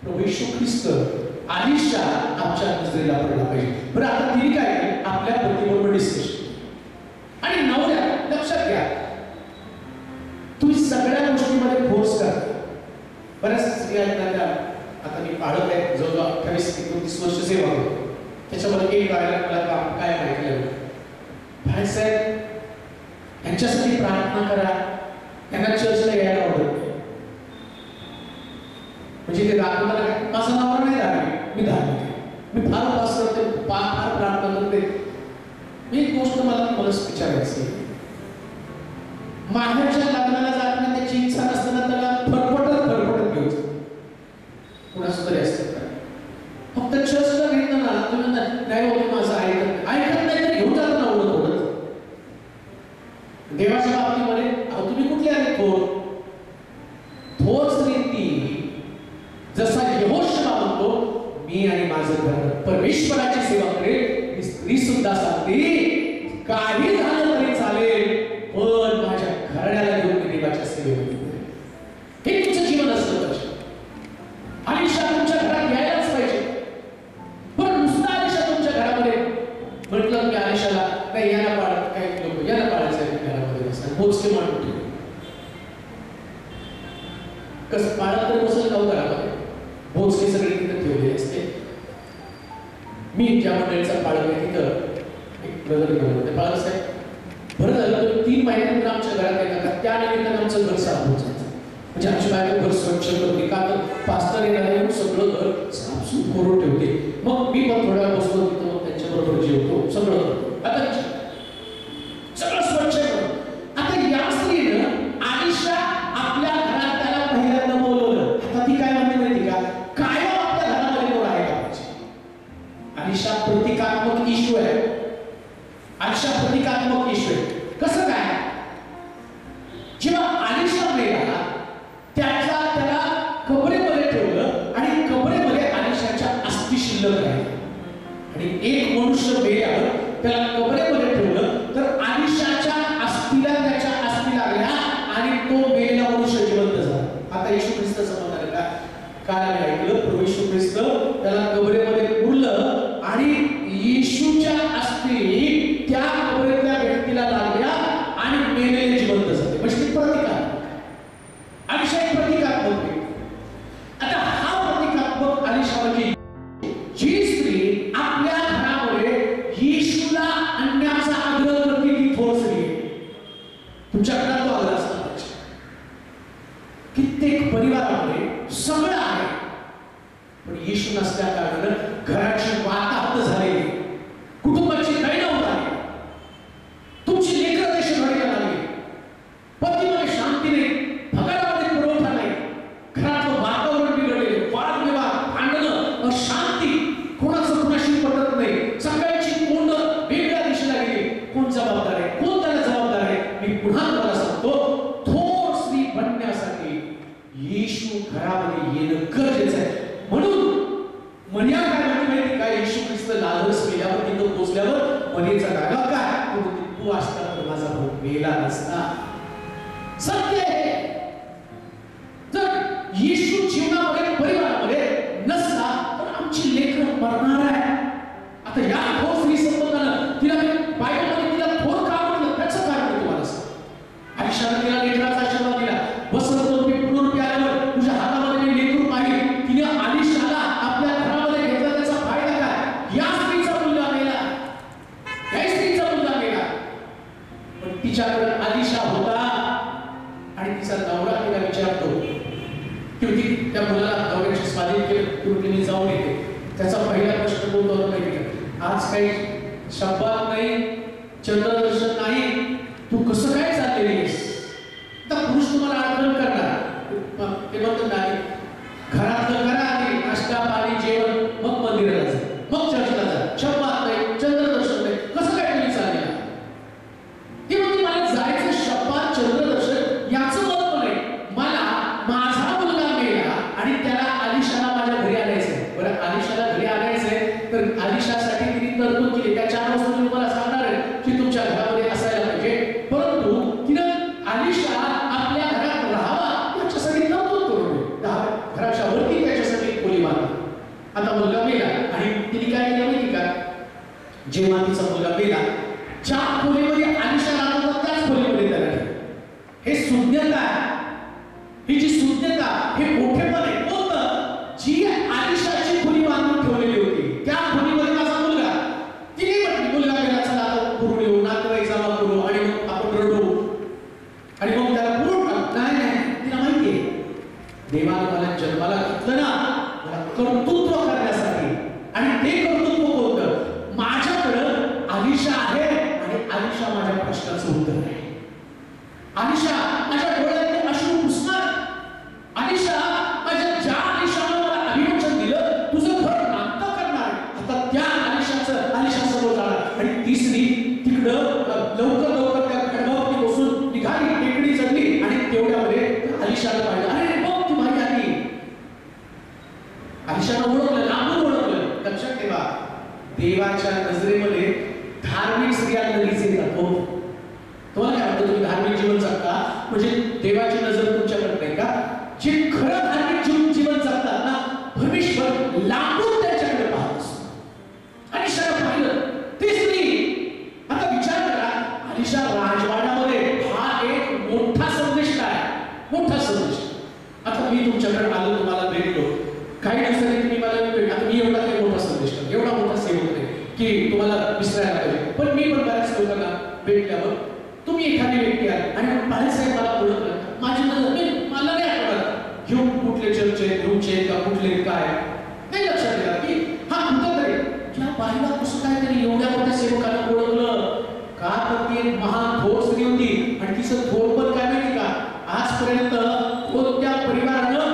प्रभू येशू ख्रिस्त आलिशा आमच्या नजरेला पडला पाहिजे. बरं, आता तिने काय केलं? आपल्या पतीबरोबर डिस्कशन. आणि नवऱ्या लक्षात घ्या, तुम्ही सगळ्या गोष्टीमध्ये फोर्स करा. बऱ्याच स्त्रिया आता मी पाळत आहे, जवळजवळ 28-29 वर्ष सेवा करतो. त्याच्यामध्ये एक बाळाला मला काम काय माहिती भाईसाहेब यांच्यासाठी प्रार्थना करा, त्यांना चर्चला यायला आवडत. म्हणजे ते दाखवताना काय, माझं नाव नाही धार्मिक, मी धार्मिक आहे, मी फार उपास करते, फार प्रार्थना करते. मी एक गोष्ट मला विचारायची, माहेरच्या लग्नाला जात नाही त्याची इच्छा नसताना त्याला फरफटत घेऊन कुणाचं तरी असतं काय. फक्त चर्चला घेतलं ना तुम्ही नाही होते माझं ऐकत नाही तर घेऊन जात ना ओढत. देवाच्या बाबतीमध्ये तुम्ही कुठले आले? थोर स्त्री ती जसा यहोशुआ म्हणतो मी आणि माझं घर परमेश्वराची सेवा करेल, स्त्री सुद्धा सांगते काही झालं तरी चालेल, पण माझ्या घराण्याला घेऊन मी देवाच्या सेवेमध्ये. हे तुमचं जीवन असलं पाहिजे. आलिशा तुमच्या घरात यायलाच पाहिजे. पण नुसतं आलिशा तुमच्या घरामध्ये म्हटलं की आलिशाला नाही याला पाळत, काही लोक याला पाळायचं आहे घरामध्ये असतात मोजके म्हणून कसं पाळत तर बसेल का घरामध्ये? मोजके सगळे तिथे ठेवलेले असते. मी ज्या मंडळीचा पाळत आहे तिथं एक ब्रदर घेऊन पाळत साहेब बरं झालं तर 3 महिन्यानंतर आमच्या घरात येतात. त्या निमित्तानं आमचं घर साफ होत जातं. म्हणजे आमची बायको घर स्वच्छ करते, का तर पास्टर येणार येऊन सगळं घर साफसूफ करून ठेवते. मग मी पण थोड्या बसतो तिथं, मग त्यांच्याबरोबर जेवतो, सगळं करतो. आता सगळं स्वच्छ करतो. आता या स्त्रीनं आलिशा आपल्या घरात त्याला पहिल्यांदा बोलवलं. आता ती काय म्हणते माहिती का? कायम आपल्या घरामध्ये कोण आहे का पाहिजे. आलिशा प्रतिकात्मक इश्यू आहे. आलिशा प्रतिकात्मक इश्यू आहे. कसं काय? जेव्हा आलिशा मेला त्याला कबरेमध्ये ठेवलं आणि कबरेमध्ये आलिशाच्या अस्थी शिल्लक राहिल्या. आणि एक मनुष्य मेल्यावर त्याला कबरेमध्ये ठेवलं तर आलिशाच्या अस्थीला त्याच्या अस्थी लागल्या आणि तो मेलेला मनुष्य जिवंत झाला. आता येशू ख्रिस्ताचं म्हणणार का? काय आम्ही ऐकलं? प्रभू येशू ख्रिस्त त्याला कबरेमध्ये पुरलं आणि येशूच्या अस्थी त्या कबरेतल्या व्यक्तीला लागल्या आणि मेलेले जिवंत झाले. म्हणजे ती प्रतिकात्मक आलिशा एक प्रतिकात्मक आहे. आता हा प्रतिकात्मक आलिशा म्हणजे जी स्त्री आपल्या घरामध्ये येशूला आणण्याचा आग्रह करते ती थोर स्त्री आहे. तुमच्या घरात तो आग्रह असला पाहिजे. कित्येक परिवारामध्ये सगळं आहे पण येशू नसल्या कारणानं घराची वाताहत झालेली, कुटुंबाची दैनव झाली, तुमची लेकरं देश घडीला लागली, पतीमध्ये शांती नाही, पगारामध्ये पुरवठा नाही, तुम्हाला सांगतो, थोर स्त्री बनण्यासाठी येशू घरामध्ये येणं गरजेचं आहे. म्हणून मरिया काय म्हणते माहिती का, येशू ख्रिस्त लाजरस मेल्यावर तिथं पोहोचल्यावर मरियेचा डागा काय, तू असता तर माझा भाऊ मेला नसता. सत्य आहे. जर येशू जीवनामध्ये परिवारामध्ये नसला तर आमची लेकरं मरणार आहे. आता या थोर स्त्री संबंधानं तिला बायबलमध्ये तिला थोर का म्हटलं, त्याचं कारण तुम्हाला सांग. आयुष्याला तिला लेकराचा आशीर्वाद दिला. वसंत पुनरुत्पत्ती आल्यावर तुझ्या हातामध्ये मी लेकरू पाहिजे. तिने आलिशाला आपल्या घरामध्ये घेतला, त्याचा फायदा काय? या स्त्रीचा मुलगा मेला, या स्त्रीचा मुलगा मेला. पण तिच्याकडे आलिशा होता आणि तिचा नवरा तिला विचारतो की ती त्या मुलाला नवऱ्याची स्वाधीन केलं, तिने जाऊन येते. त्याचा पहिला प्रश्न कोणता होता माहिती का? आज काही शब्दात नाही, चंद्रदर्शन नाही, तू कसं काय चाललेली आहेस? आता पुरुष तुम्हाला आक्रमण करणार, ते म्हणतात नाही, घरातलं करा आधी, नाश्ता पाणी जेवण, मग मंदिराला जा, मग चर्चला जा. शब्दात नाही, चंद्रदर्शन नाही, कसं काय तुम्ही चाललेला? ती म्हणते मला जायचं शब्दात चंद्रदर्शन याचं महत्व नाही, मला माझा मुलगा मेला आणि त्याला आलिशाला माझ्या घरी आणायचंय. बरं, आलिशाला घरी आणायचंय तर आलिशासाठी तिने तरतूद केली. त्या 4 वस्तू मी तुम्हाला सांगणार आहे की तुमच्या घरामध्ये असायला पाहिजे. परंतु तिनं आलिशा आपल्या घरात राहावा याच्यासाठी तरतूद करून घराच्या वरती त्याच्यासाठी खोली बांधली. आता मुलगा मेला आणि तिने काय केलं माहिती का? जेव्हा तिचा मुलगा मेला, ज्या खोलीमध्ये आलिशा राहत होता त्याच खोलीमध्ये त्याला ठेवलं. हे सुज्ञता आहे. ही जी सुज्ञता, हे मोठेपण आहे. कोणतं? जी आलिशाची खोली बांधून ठेवलेली होती त्या खोलीमध्ये माझा मुलगा. तिने म्हटली मुलगा मेला, चला आता पुरून येऊ, नातेवाईक जमा करू आणि मग आपण रडू आणि मग त्याला पुरून टाकू. नाही, तिला माहितीये देवाने मला जन्माला घेतलं ना मला कर्तृत्व करण्यासाठी, आणि ते कर्तृत्व कोणतं? माझ्याकडं आलिशा आहे आणि आलिशा माझ्या प्रश्नाचं उत्तर आहे. आलिशा माझ्या डोळ्यातले अश्रू पुसणार. आलिशा माझ्या ज्या आलिशानं मला अभिवचन दिलं, तुझं घर नातं करणार, आता त्या आलिशासमोर जाणार. आणि तिसरी तिकडं लवकर लवकर त्या खडगावरती बसून निघाली, टेकडी चढली आणि तेवढ्यामध्ये आलिशाला पाहिलं. अरे बघ ती माझी आली. आलिशानं ओळखलं, लांबून ओळखलं. लक्षात ठेवा, देवाच्या नजरेमध्ये धार्मिक स्त्रिया लगेच येतात. हो, तुम्हाला काय वाटतं? तुम्ही धार्मिक जीवन जगता म्हणजे देवाची नजर तुमच्याकडे नाही का? जे खरं धार्मिक जीवन जगतात ना, परमेश्वर लांबून त्यांच्याकडे पाहत असतो. आलिशाला पाहिलं, ती स्त्री. आता विचार करा, आलिशा राजवाड्यामध्ये हा एक मोठा संदेश आहे, मोठा संदेश. आता मी तुमच्याकडे आलो, तुम्हाला भेटलो, काही दिवसांनी तुम्ही मला भेटला. आता मी एवढा काही मोठा संदेश नाही, एवढा मोठा सेवक नाही की तुम्हाला विसरायला पाहिजे. पण मी पण बऱ्याच लोकांना भेटल्यावर तुम्ही एखादी व्यक्ती आहे आणि बाळासाहेब मला ओळखलं, माझी नजर मला नाही आठवत घेऊन कुठले चर्चे ग्रुपचे का कुठले काय नाही लक्षात येणार की हा कुठं तरी ज्या बाईला कसं काय तरी एवढ्या मोठ्या सेवकाला ओळखलं का? तर ती एक महान थोर स्त्री होती. आणि तिचं थोर पण काय माहिती का? आजपर्यंत कोणत्या परिवारानं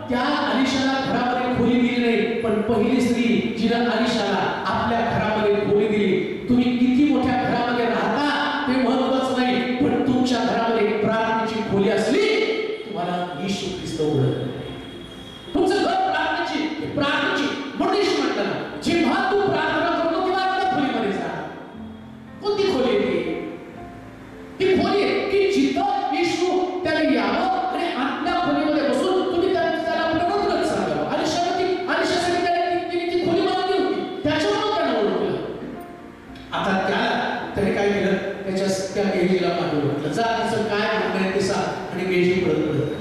त्या आलिशाला घरामध्ये खोली दिली नाही, पण पहिली स्त्री जिनं आलिशाला आपल्या घरामध्ये खोली दिली. तुम्ही किती मोठ्या घरामध्ये राहता ते महत्वाचं नाही, पण तुमच्या घरामध्ये प्रार्थनेची खोली असली, तुम्हाला येशू ख्रिस्त ओळखतो. तुमचं घर प्रार्थनेची म्हणून येशू म्हटलं, जेव्हा तू प्रार्थना करतो तेव्हा आपल्या खोलीमध्ये जा. कोणती खोली आहे ती खोली आहे की जिथं येशू त्याला यावं आणि आपल्या खोलीमध्ये बसून तुम्ही त्याला प्रबोधन सांगावं. आलिशासाठी त्याने ती खोली बांधली होती, त्याच्यामुळे त्याला ओळखलं. आता त्याने काय केलं? त्या गेजीला पाठवलं, म्हटलं जा तिचं काय म्हणणं आहे ते सांग. आणि गेजी पडत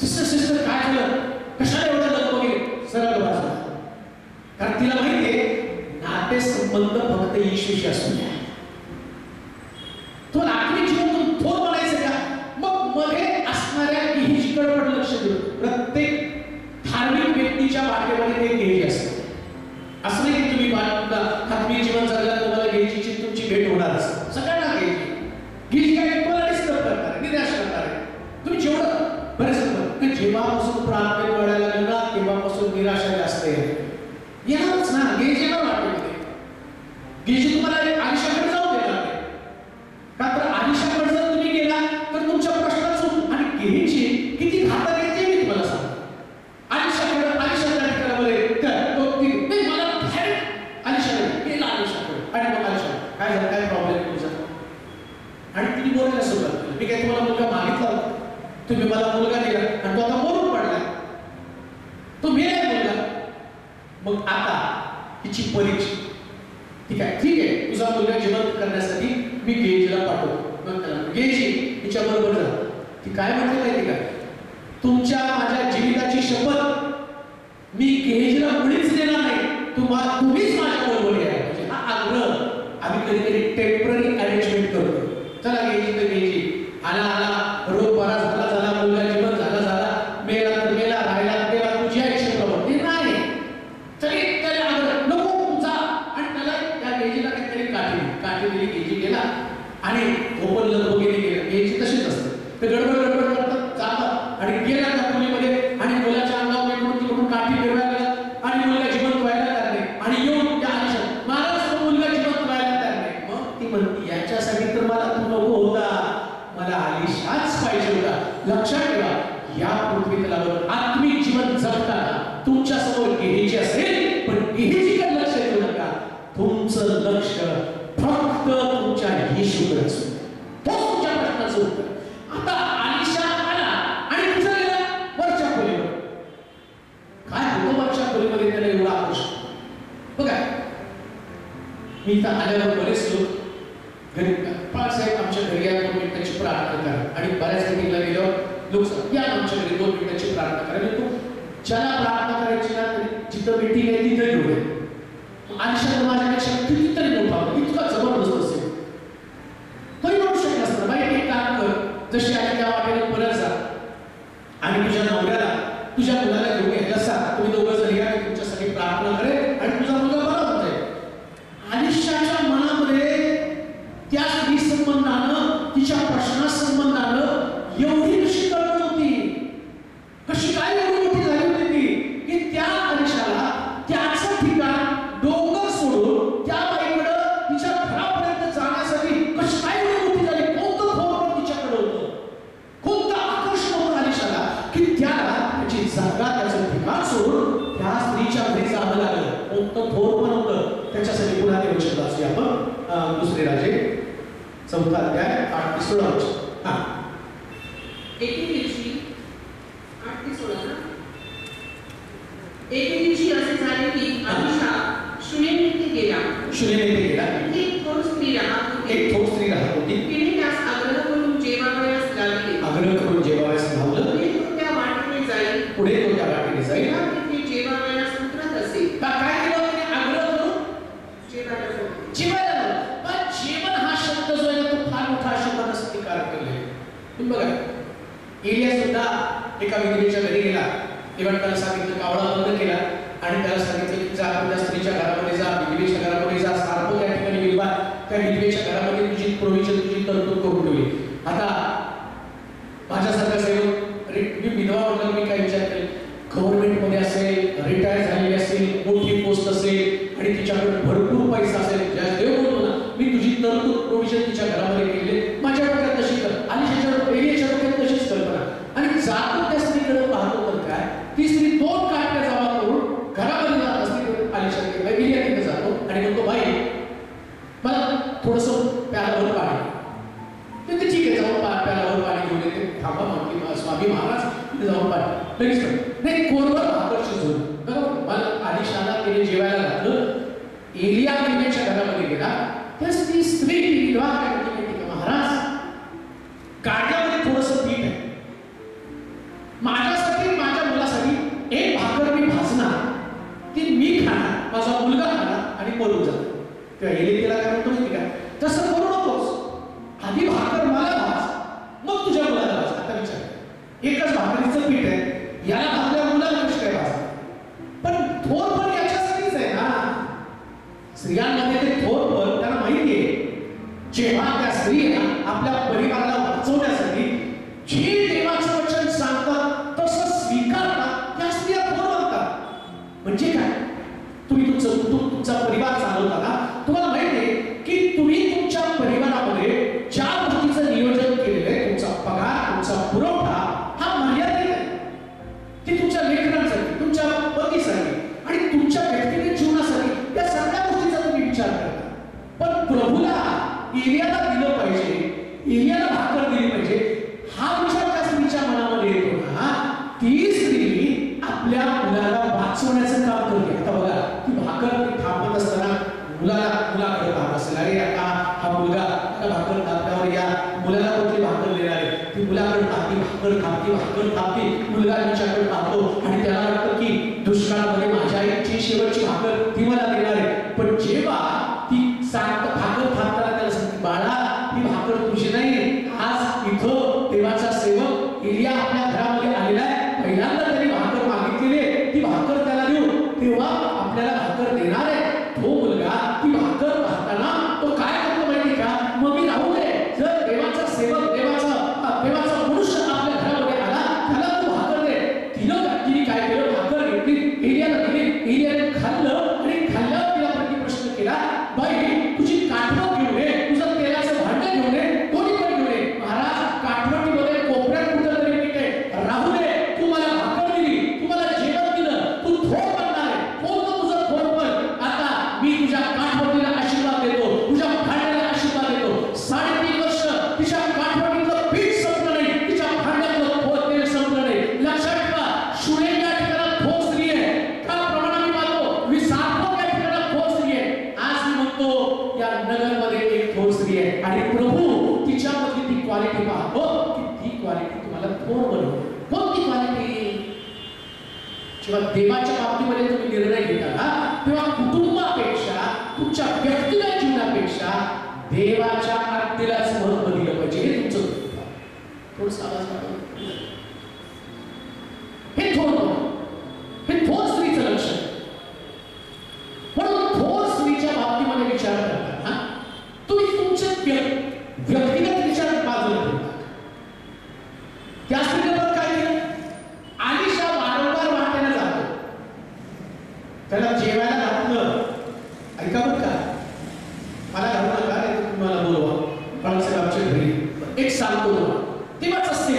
सिस्टर काय झालं, कशाला एवढं लग्न वगैरे सरळ बाजूला. कारण तिला माहितीये नाते संबंध फक्त येशूशी असू द्या. तो आत्मिक जीवन थोर बनायचं का? मग मध्ये असणाऱ्या गेजीकडे पण लक्ष देऊ. प्रत्येक धार्मिक व्यक्तीच्या वाटेमध्ये ते गेजी असतं. असं नाही की तुम्ही आत्मिक जीवन जगल्यावर तुम्हाला गेजीची तुमची भेट होणारच. सगळ्यांना गेजी काय तुम्हाला डिस्टर्ब करणार आहे, निराश करणार आहे. तुम्ही जेवढं बरेच जेव्हापासून प्रार्थनेत वळायला लागलं ना, तेव्हापासून निराशा जास्त येणारच ना. गेजी येणार वाटेमध्ये. गेजी तुम्हाला आलिशाकडे जाऊ देणार नाही, का तर आलिशाकडे मी काय तुम्हाला मुलगा मागितला होता? तुम्ही मला मुलगा दिला आणि तो आता मरून पडला, तो मेला मुलगा. मग आता हिची परीक्षा, ठीक आहे तुझा मुलगा जिवंत करण्यासाठी मी गेजीला पाठवतो. मग गेजी हिच्या बरोबर जा. ती काय म्हणते माहिती का, तुमच्या माझ्या जीविताची शपथ मी गेजीला मुळीच देणार नाही, तुम्हीच माझ्या बरोबर आहे. म्हणजे हा आग्रह आम्ही कधीतरी टेम्पररी अरेंजमेंट करतो. चला गेजी तर गेजी, आला रोग बरा झाला, मुलगा जिवंत झाला, मेला तर मेला, राहिला तर गेला, तुझ्या इच्छेप्रमाणे. ते नाही, तरी आग्रह नको तुझा. आणि त्याला त्या गेजीला काहीतरी काठी दिली, गेजी गेला आणि ओपन लगबगीने गेला. गेजी तशीच असते, ते गडबड करतात जातात आणि गेला त्या खोलीमध्ये आणि मुलाच्या अंगावर तिकडून काठी फिरवायला लागला आणि मुलगा जिवंत व्हायला तयार नाही. आणि येऊन त्या आयुष्यात महाराज मुलगा जिवंत व्हायला तयार नाही. मग ती म्हणते याच्यासाठी तर मला तू नको होता, मला आलिशाच पाहिजे होता. लक्षात ठेवा, या पृथ्वी तलावर आत्मिक जीवन जगताना तुमच्या समोर गेहेजी असेल, पण गेहेजीकडे लक्ष देऊ नका. तुमचं लक्ष फक्त तुमच्या येशूकडे असू, तो तुमच्या प्रश्नाचं उत्तर. आता आलिशा आला आणि तुझा गेला वरच्या खोलीवर. काय होतं वरच्या खोलीमध्ये त्याला एवढा आक्रोश? बघा, मी इथं आल्यावर बरेच लोक घरी साहेब आमच्या घरी या 2 मिनिटाची प्रार्थना करा. आणि बऱ्याच मीटिंगला गेल्यावर लोक सांगतात या आमच्या घरी 2 मिनिटाची प्रार्थना करा. मी तो ज्याला प्रार्थना करायची ना जिथं मीटिंग आहे तिथं घेऊन आलिशा माझ्यापेक्षा कितीतरी मोठा होता, इतका जबरदस्त असेल तरी म्हणू शकत असतं बाई एक काम कर, जशी आली त्या वाटेने परत जा आणि तुझ्या नवऱ्याला तुझ्या मुलाला घेऊन यायला सांग, तुम्ही दोघं जण या, मी तुमच्यासाठी प्रार्थना करेन आणि तुझा मुलगा बरा होत जाईल. आलिशाच्या मनामध्ये त्या स्त्री संबंधानं, तिच्या प्रश्नासंबंधानं एवढी कशी कळत होती, कशी काय एवढी मोठी झाली होती ती, की त्या आलिशाला त्याचं ठिकाण डोंगर सोडून त्या बाईकडं तिच्या घरापर्यंत जाण्यासाठी कशी काय एवढी मोठी झाली. कोणतं थोर तिच्याकडे होतं, कोणतं आकर्षण होतं आलिशाला, की त्याला त्याची जागा, त्याचं ठिकाण सोडून त्या स्त्रीच्या घरी जावं लागलं. कोणतं थोर पण होतं. त्याच्यासाठी पुन्हा ते वचन वाचूया आपण. दुसरे राजे 4 अध्याय 8 ते 16 वचन. एके दिवशी 8 ते 16 एके दिवशी असे झाले की अलिशा शुनेम येथे गेला. एक थोर स्त्री राहत होती. तिने त्यास आग्रह करून जेवावयास लावले. पुढे तो त्या वाटेने जाईल. तिथे जेवावयास उतरत असे. काय केलं त्याने? आग्रह करून जेवायला. पण जेवण हा शब्द जो आहे तो फार मोठा शब्दाचा स्वीकार केलेला आहे. तुम्ही बघा, एलिया सुद्धा एका विधवेच्या घरी गेला. तेव्हा त्याला सांगितलं, कावळा बंद केला आणि त्याला सांगितलं की जा त्या स्त्रीच्या घरामध्ये जा, विधवेच्या घरामध्ये जा, सारखं त्या ठिकाणी विधवा त्या विधवेच्या घरामध्ये तुझी प्रोव्हिजन, तुझी तरतूद करून ठेवली. आता माझ्यासारखा सेवक मी विधवा म्हटलं मी काय विचार केला, गव्हर्नमेंटमध्ये असेल, रिटायर झालेली असेल, मोठी पोस्ट असेल आणि तिच्याकडे भरपूर पैसा असेल, ज्या देव बोलतो ना मी तुझी तरतूद प्रोव्हिजन तिच्या घरामध्ये केले. माझ्या डोक्यात तशी कर, आलिशाच्या एलियाच्या डोक्यात तशीच कल्पना. आणि जातो त्या स्त्रीकडे पाहतो तर काय, ती स्त्री 2 काट्या जमा करून घरामध्ये जात असते. आलिशा एलिया तिथे जातो आणि म्हणतो बाई मला थोडंसं प्यालावर पाणी. ते ठीक आहे, जाऊन प्यालावर पाणी घेऊन येते. थांबा म्हणते स्वामी महाराज जाऊन पाणी लगेच नाही. कोरवर भाकर शिजवून मला आलिशाला तिने जेवायला घातलं. एलिया एलियाच्या घरामध्ये गेला तर ती स्त्री विधवा काय म्हणते महाराज गाड्यामध्ये थोडंसं पीठ आहे, माझ्यासाठी माझ्या मुलासाठी एक भाकर मी भाजणार, ती मी खाणार, माझा मुलगा खाणार आणि मरून जाणार. तेव्हा एलियाला काय म्हणतो माहिती का, तसं करू नकोस, आधी भाकर मला भाज मग तुझ्या मुलाला भाज. आता विचार, एकच भाकरीचं पीठ आहे, याला भाजल्या मुलाला कशी काय भाज? पण थोर पण याच्यासाठीच आहे ना. स्त्रियांमध्ये ते थोर पण त्यांना माहिती आहे, जेव्हा त्या स्त्रिया आपल्या परिवाराला वाचवण्यासाठी जे देवाचं वचन सांगतात तसं स्वीकारतात, त्या स्त्रिया थोर बनतात. म्हणजे काय, तुम्ही तुमचं कुटुंब, तुमचा परिवार चालवताना तुम्हाला माहिती आहे की तुम्ही तुमच्या परिवारामध्ये ज्या गोष्टीचं नियोजन केलेलं आहे, तुमचा पगार, तुमचा पुरवठा हा मर्यादित आहे. ती तुमच्या ती भाकर खाते. मुलगा तिच्याकडे पाहतो आणि त्याला वाटतं की दुष्काळामध्ये माझ्या आईची शेवटची भाकर ती मला देणार आहे. पण जेव्हा ती भाकर खाताना त्याला सांगते, बाळा ती भाकर तुझी नाही, आज इथं देवाचा सेवक एलिया आपल्या घरामध्ये आलेला आहे, पहिल्यांदा त्याने भाकर मागितलेली आहे, ती भाकर त्याला देऊ, तेव्हा आपल्याला भाकर देणार आहे. तो मुलगा ती भाकर पाहताना तो काय करतो माहिती का, मग मी राहू दे, जर देवाचा सेवक देवाचा मनुष्य आपल्या घरामध्ये आला त्याला तू भाकर दे. तिने काय केलं, भाकर घेतली, एलियाला दिली, एलियाने खाल्लं आणि खाल्ल्यावर तिला प्रश्न केला, बाई तुझी काठवट घेऊन ये, तुझं तेलाचं भांडं घेऊन ये, कोणी पण घेऊन ये. महाराज काठवटीमध्ये कोपऱ्यात कुठं तरी मीठ आहे, राहू दे, तू मला भाकर दिली, तू मला जेवण दिलं, तू थोर बनणार आहे, कोणतं तुझं थोर पण, आता मी तुझ्या काठवटीला आशीर्वाद देतो, तुझ्या भांड्याला आशीर्वाद देतो. 3.5 वर्ष तिच्या काठवटीतलं पीठ संपलं नाही, तिच्या भांड्यातलं थोर तेल संपलं नाही. लक्षात ठेवा, शुने या ठिकाणी थोर स्त्री आहे, का प्रमाणाने मानतो, विसाखो या ठिकाणी थोर स्त्री आहे. आज मी म्हणतो या नगरमध्ये एक थोर स्त्री आहे आणि प्रभू तिच्यामधली ती क्वालिटी पाहतो की ती क्वालिटी तुम्हाला थोर बनवते. कोणती क्वालिटी? जेव्हा देवाच्या बाबतीमध्ये तुम्ही निर्णय घेता ना, तेव्हा कुटुंबापेक्षा, तुमच्या व्यक्तिगत जीवनापेक्षा देवाच्या आज्ञेलाच महत्त्व दिलं पाहिजे. हे तुमचं थोडंसं आवाज वाढवा. हे थोर स्त्रीचं लक्षण. म्हणून थोर स्त्रीच्या बाबतीमध्ये विचार करताना तुम्ही तुमचे व्यक्तिगत विचार बाजूला ठेवता. त्या स्त्रीने पण काय केलं, आलिशा वारंवार वाटेने जातो, त्याला जेवायला घातलं. ऐका बरं का, मला घालू नका, नाही तर तुम्हाला बोलवा बाळासाहेब आमच्या घरी. एक सांगतो तुम्हाला, तेव्हाच असते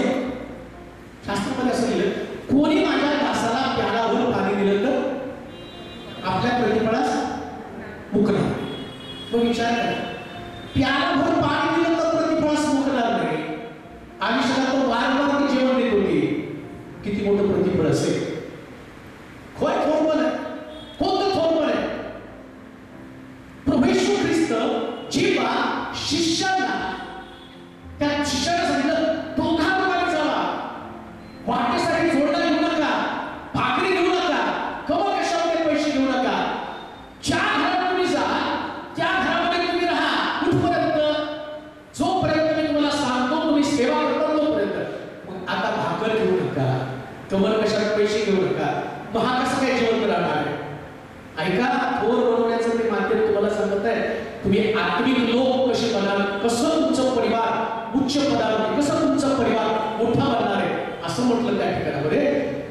शास्त्रामध्ये असं लिहिलं, कोणी माझ्या दासाला प्यालाभर पाणी दिलं तर आपल्या प्रतिफळास मुकणार. मग विचार करा, प्यालाभर पाणी दिलं तर प्रतिफळास मुकणार नाही, आयुष्याला तो वारंवार ती जेवण देत होती, किती मोठं प्रतिफळ असेल. होय, थोरपण आहे. कोणतं थोरपण आहे? प्रभू येशू ख्रिस्त जेव्हा शिष्याला सांगितलं, दोघा रुपयाला जावा, वाटेसाठी जोडला घेऊ नका, भाकरी घेऊ नका, कवा कशामध्ये पैसे घेऊ नका, ज्या घरात तुम्ही जा त्या घरामध्ये तुम्ही राहा कुठपर्यंत, जोपर्यंत मी तुम्हाला सांगतो तुम्ही सेवा करता तोपर्यंत. मग आता भाकर घेऊ नका, कमर कशात पैसे घेऊ नका, मग हा कसं काय जेवण राहणार आहे? ऐका, थोर बनवण्याचं ते माध्यम तुम्हाला सांगत आहे. तुम्ही आत्मिक लोक कसे बनाल, कसं तुमचं परिवार उच्च पदावर, कसं तुमचा परिवार मोठा बनणार आहे, असं म्हटलं त्या ठिकाणामध्ये.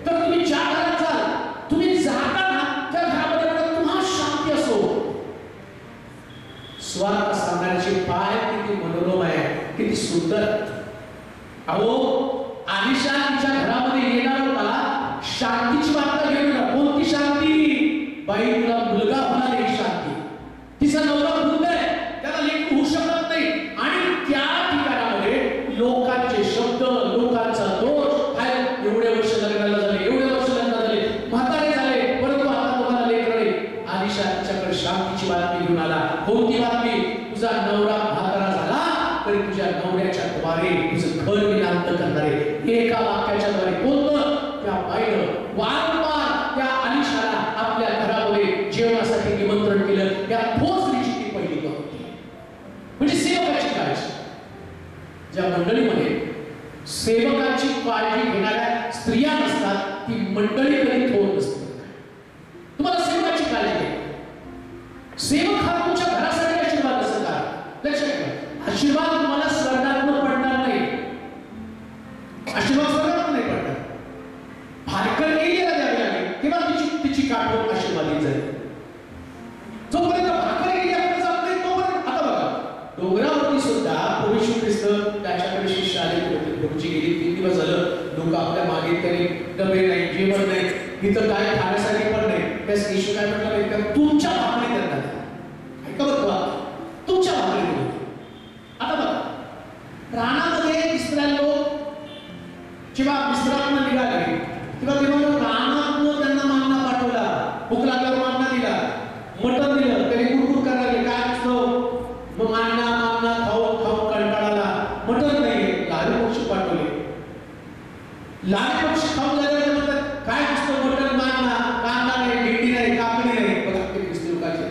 तर तुम्ही ज्या घरात जाल, तुम्ही जाताना त्या घरामध्ये तुम्हाला शांती असो. स्वार्थ सांगण्याचे पाय किती मनोरम आहे, किती सुंदर. अहो, आलिशा तिच्या घरामध्ये येणार होता, शांतीची वार्ता घेऊन. कोणती शांती? बाई तुला मुलगा होणार ही शांती. तिचा नवरा वृद्ध आहे, त्याला लेकरू होऊ शकत नाही, आणि त्या ठिकाणामध्ये लोकांचे शब्द, लोकांचा दोष, काय एवढे वर्ष लग्नाला झाले, एवढे वर्ष लग्नाला झाले, म्हातारे झाले, परंतु आता तुम्हाला लेकरं नाही. आलिशा तिच्याकडे शांतीची बातमी घेऊन आला. कोणती बातमी? तुझा नवरा म्हातारा झाला तरी तुझ्या नवऱ्याच्या द्वारे तुझं घर विनांत करणार आहे. एका वाक्याच्या द्वारे. कोणतं? त्या बाईनं वारंवार त्या आलिशाला आपल्या घरामध्ये जेवणासाठी निमंत्रण केलं. त्या थोर स्त्रीची ती पहिली होती. म्हणजे सेवकाची काळजी. ज्या मंडळीमध्ये सेवकाची काळजी घेणाऱ्या स्त्रिया नसतात, ती मंडळी कधी थोर नसते. तुम्हाला सेवकाची काळजी घ्या. सेवक हा तुमच्या घरासाठी आशीर्वाद असं का? लक्षात ठेवा, आशीर्वाद तुम्हाला स्वर्गातून पडणार नाही. आशीर्वाद स्वर्गातून नाही पडणार. भाकर एलियाला द्यावी लागेल, तेव्हा तिची काठवट आशीर्वादित झाली. जोपर्यंत भाकर एलियाकडे जात नाही तोपर्यंत. आता बघा, डोंगरावरती सुद्धा प्रभू येशू ख्रिस्त त्याच्याकडे शिष्य आले होते. प्रभूची गेली 3 दिवस झालं, लोक आपल्या मागे त्यांनी डबे नाही, जेवण नाही, इथं काय खाण्यासाठी पण नाही. त्यास येशू काय म्हटलं, तुमच्या भाकरी करणार. ऐका बरं, तुमच्या भाकरी करणार. आता बघा, रानामध्ये इस्रायल लोक जेव्हा मिस्रातनं निघाले तेव्हा रानातनं त्यांना मागणा पाठवला. भूक लागल्यावर मागणा दिला, मटण दिलं, त्यांनी कुरकुर करायला. काय असतं मग मागणा खाऊन कंटाळाला, मटण नाही, लाडू पक्षी पाठवले. लहान पक्ष खाऊन झाल्यावर म्हणतात काय नुसतं मटण मागणा कांदा नाही भेंडी नाही काकडी नाही. बघा ते ख्रिस्ती लोकांचे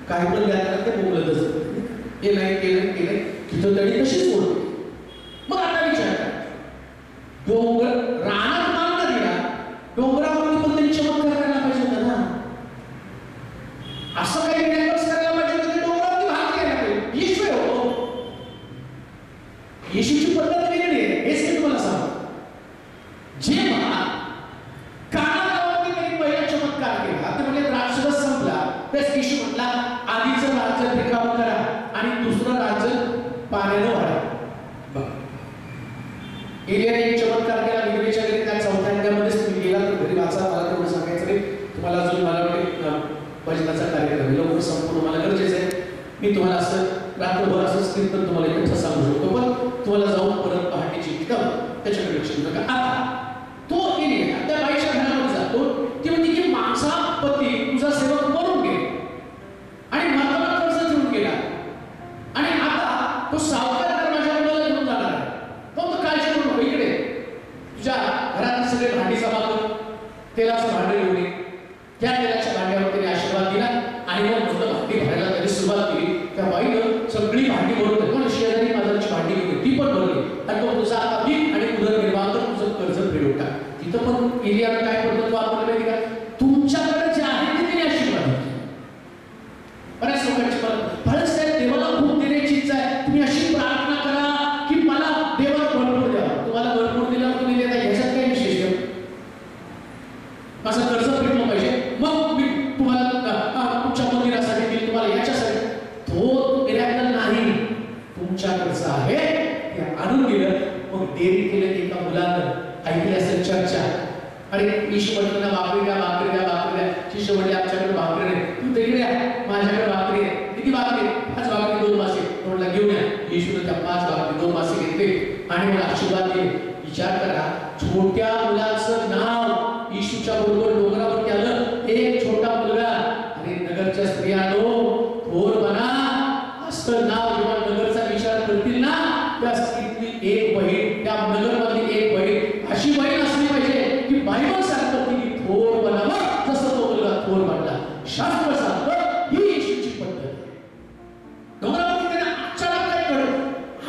काय पण द्यायला ते बोलतच हे नाही केलं तिथं तरी तशीच बोलते. मग आता विचार करा डोंगर रानात मागणा दिला डोंगरावरती पण त्यांनी चमत्कार करायला पाहिजे होता ना. असं काही मिराकल्स करायला पाहिजे होतं. डोंगरावरती भाग घ्यायला पाहिजे. येशू होतो. येशूची पद्धत वेगळी आहे हेच मी तुम्हाला सांगतो. जेव्हा कानागावामध्ये त्यांनी पहिला चमत्कार केला ते म्हणजे द्राक्षरस संपला तर येशू म्हटला आधीचं राज्य रिकामं करा आणि दुसरं राज्य पाण्यानं वाढा. एलियाने एक चमत्कार केला निगवेच्या घरी. त्या चौथ्या अध्यायामध्येच तुम्ही गेला तर घरी वाचा. मला तेवढं सांगायचं नाही तुम्हाला. अजून मला वाटते भजनाचा कार्यक्रम लवकर संपूर्ण मला गरजेचं आहे. मी तुम्हाला असं रात्रभर असंच कीर्तन तुम्हाला इकडचं सांगू शकतो पण तुम्हाला जाऊन परत पहाटेची किताब त्याच्याकडे लक्ष देऊ नका. आता तो एलिया त्या बाईच्या घरामध्ये जातो. ती म्हणते की माझा पती तुझा सेवक मरून गेला आणि मला कर्ज ठेवून गेला आणि आता तो सावकार माझ्या मुलाला घेऊन जाणार आहे. तो काळजी करू नको. इकडे तुझ्या घरात सगळे भांडी जमा कर तेलाचं भांडे घेऊन ये. त्या तेलाच्या भांड्यावर त्याने आशीर्वाद दिला आणि मग म्हटलं भांडी भरायला त्याने सुरुवात केली. त्या बाईनं सगळी भांडी भरून पण शेजारी बाजारची भांडी घेऊन ती पण भरली आणि तो तुझा आता पीक आणि उदरनिर्वाह कर तुझं कर्ज फेडून टाक. तिथं पण एलियानं काय पद्धत वापरली माहिती का तुमच्याकडे जे आहे ते तिने आशीर्वाद दिले. बऱ्याच लोकांची बरंच साहेब देवाला खूप देण्याची इच्छा आहे तुम्ही अशी प्रार्थना करा की मला देवाला भरपूर द्या. तुम्हाला भरपूर दिला तुम्ही देता ह्याच्यात काही विशेष आहे. माझं कर्ज फेडलं पाहिजे मग मी तुम्हाला तुमच्या मंदिरासाठी देईल तुम्हाला याच्यासाठी. तो मिराकल नाही तुमच्याकडचं आहे ते आणून दिलं. मग देरी केलं की एका मुलानं ऐकली असेल चर्चा अरे येशू म्हटलं ना भाकरी द्या भाकरी द्या भाकरी द्या. शिष्य म्हणले आमच्याकडे भाकरी नाही. तू तिकडे माझ्याकडे भाकरी आहे. किती भाकरी 5 भाकरी 2 मासे. म्हटलं घेऊन या. येशूने त्या 5 भाकरी 2 मासे घेतले आणि मला आशीर्वाद दिले. विचार करा छोट्या मुलाचं नाव येशूच्या बरोबर डोंगरावरती आलं. एक छोटा मुलगा अरे नगरच्या स्त्रियांनो थोर बना असं नाव जेव्हा नगरचा विचार करतील ना त्या स्त्रीतली एक बहीण त्या नगरमधली एक बहीण अशी बहीण असली पाहिजे की बायबल सांगतं की थोर बनावं जसं तो मुलगा थोर बनला. शास्त्र सांगतं ही येशूची पद्धत आहे. डोंगरावरती त्यांना अचानक काय घडलं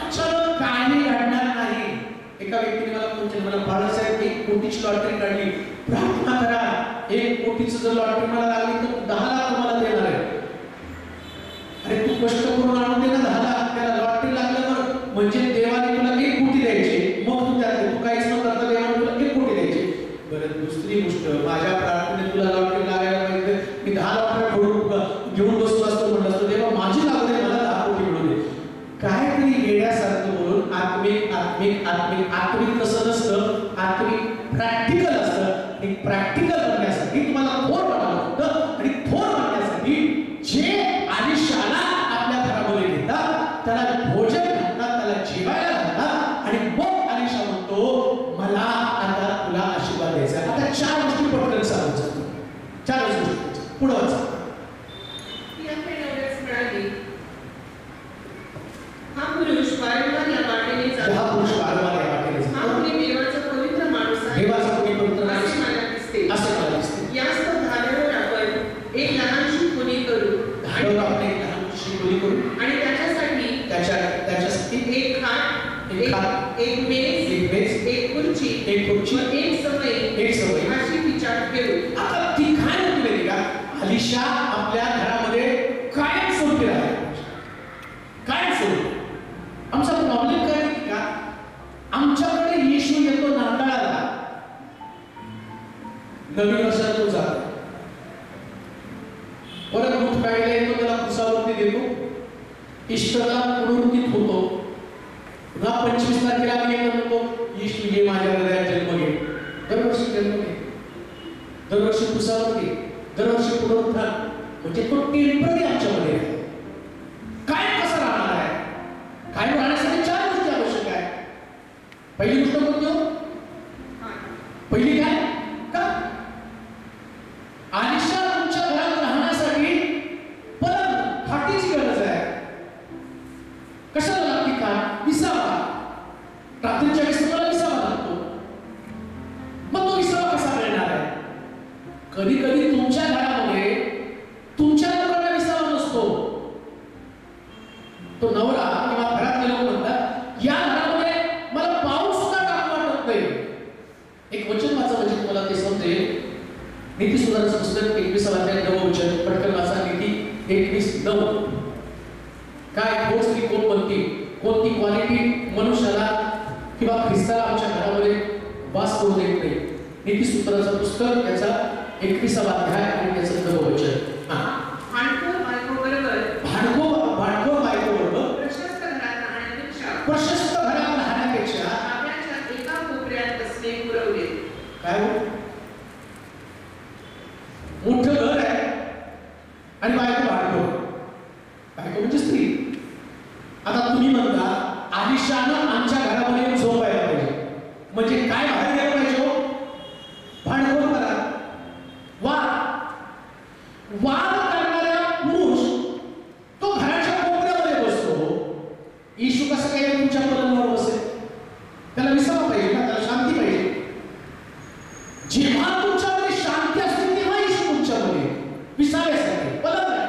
अचानक काही घडणार नाही. एका व्यक्तीने मला फोन केला मला बाळासाहेब 1 कोटीची लॉटरी काढली प्रार्थना करा. 1 कोटीचं जर लॉटरी मला लागली तर 10 लाख तुम्हाला देणार आहे. अरे तू कष्ट करून आणून दे ना 10 लाख. त्याला लॉटरी लागल्यावर म्हणजे देवाने तुला 1 कोटी द्यायचे मग तू त्यात तू काहीच न करता देवाने तुला 1 कोटी द्यायचे. बरं दुसरी गोष्ट माझ्या प्रार्थनेत तुला लॉटरी लागायला पाहिजे मी 10 लाख फोडून घेऊन बसलो असतो म्हणलं असतो देवा माझी लागू दे मला 10 कोटी मिळू दे. काहीतरी येण्यासारखं बोलून आत्मिक आत्मिक आत्मिक आत्मिक कसं नसतं आत्मिक प्रॅक्टिकल असतं. आणि प्रॅक्टिकल बनण्यासाठी तुम्हाला थोर बनावं लागतं आणि थोर बनण्यासाठी जे आयुष्याला आपल्या घरामध्ये घेतात त्याला भोजन घालतात त्याला जेवायला घालतात आणि मग आयुष्य म्हणतो मला आता तुला आशीर्वाद द्यायचा. आता 4 गोष्टी पटकन सांगू शकतो. 4 गोष्टी पुढे वाचा. हा पुरुष वारंवार या वाटेने जातो. हा देवाचा पवित्र माणूस आहे. देवाचा पवित्र माणूस मला दिसते. असं मला दिसते. याच धाब्यावर आपण एक लहानशी खोली करू आणि त्याच्यासाठी एक खाट एक मेज एक खुर्ची एक सवय अशी विचार करू. आता ती काय होती माहिती का अलिशा आपल्या घरामध्ये कायम स्वरूपी राहते. कायम स्वरूपी. आमचा प्रॉब्लेम काय माहिती का आमच्याकडे येशू येतो नाताळाला नवीन वर्षात तो जातो परत गुड फ्रायडे येतो त्याला पुसावरती देतो ईस्टरला पुनरुत्थित होतो पुन्हा 25 तारखेला आम्ही येतो म्हणतो येशू ये माझ्या हृदयात जन्म घे. दरवर्षी जन्म घे दरवर्षी पुसावरती दरवर्षी पुनरुत्थान म्हणजे तो टेम्पररी आमच्यामध्ये आहे. काय कसं राहणार आहे काय राहण्यासाठी 4 गोष्टी आवश्यक आहे. पहिली गोष्ट कोणती पहिली काय का आयुष्य तुमच्या घरात राहण्यासाठी परत खाटीची गरज आहे. कशाला लागते का विसावा. रात्रीच्या वेळेस तुम्हाला विसावा लागतो कधी कधी तुमच्या घरामध्ये तुमच्या नवऱ्याला विसावा नसतो. तो नवरा किंवा घरातले लोक म्हणतात या घरामध्ये मला पाऊस सुद्धा टाकू वाटत नाही. एक वचन वाचा म्हणजे मला ते समजेल. नीती सुधारणाचं पुस्तक 21 अध्याय 9 वचन पटकन वाचा. नीती 21:9. काय ठोस की कोण बनती, कोणती क्वालिटी मनुष्याला किंवा ख्रिस्ताला आमच्या घरामध्ये वास करू देत नाही. नीती सूत्राचं पुस्तक त्याचा 21 अध्याय आणि त्याचं 9 वचन. भांडखोर बायकोबरोबर प्रशस्त घरात राहण्यापेक्षा ताब्याच्या एका कोपऱ्यात बसणे पुरवले. काय मोठं घर आहे आणि बायको भांडखोर. बायको म्हणजे स्त्री. आता तुम्ही म्हणता आलिशानं आमच्या घरामध्ये झोपायला पाहिजे म्हणजे काय बाहेर गेलं पाहिजे हो? भांडखोर करा. वाद करणारा पुरुष तो घराच्या कोपऱ्यामध्ये बसतो. येशू कसं काय तुमच्या पलंगावर बसेल? त्याला विसावा पाहिजे ना, त्याला शांती पाहिजे. जेव्हा तुमच्यामध्ये शांती असते तेव्हा येशू तुमच्यामध्ये विसाव्यासाठी पलंग आहे.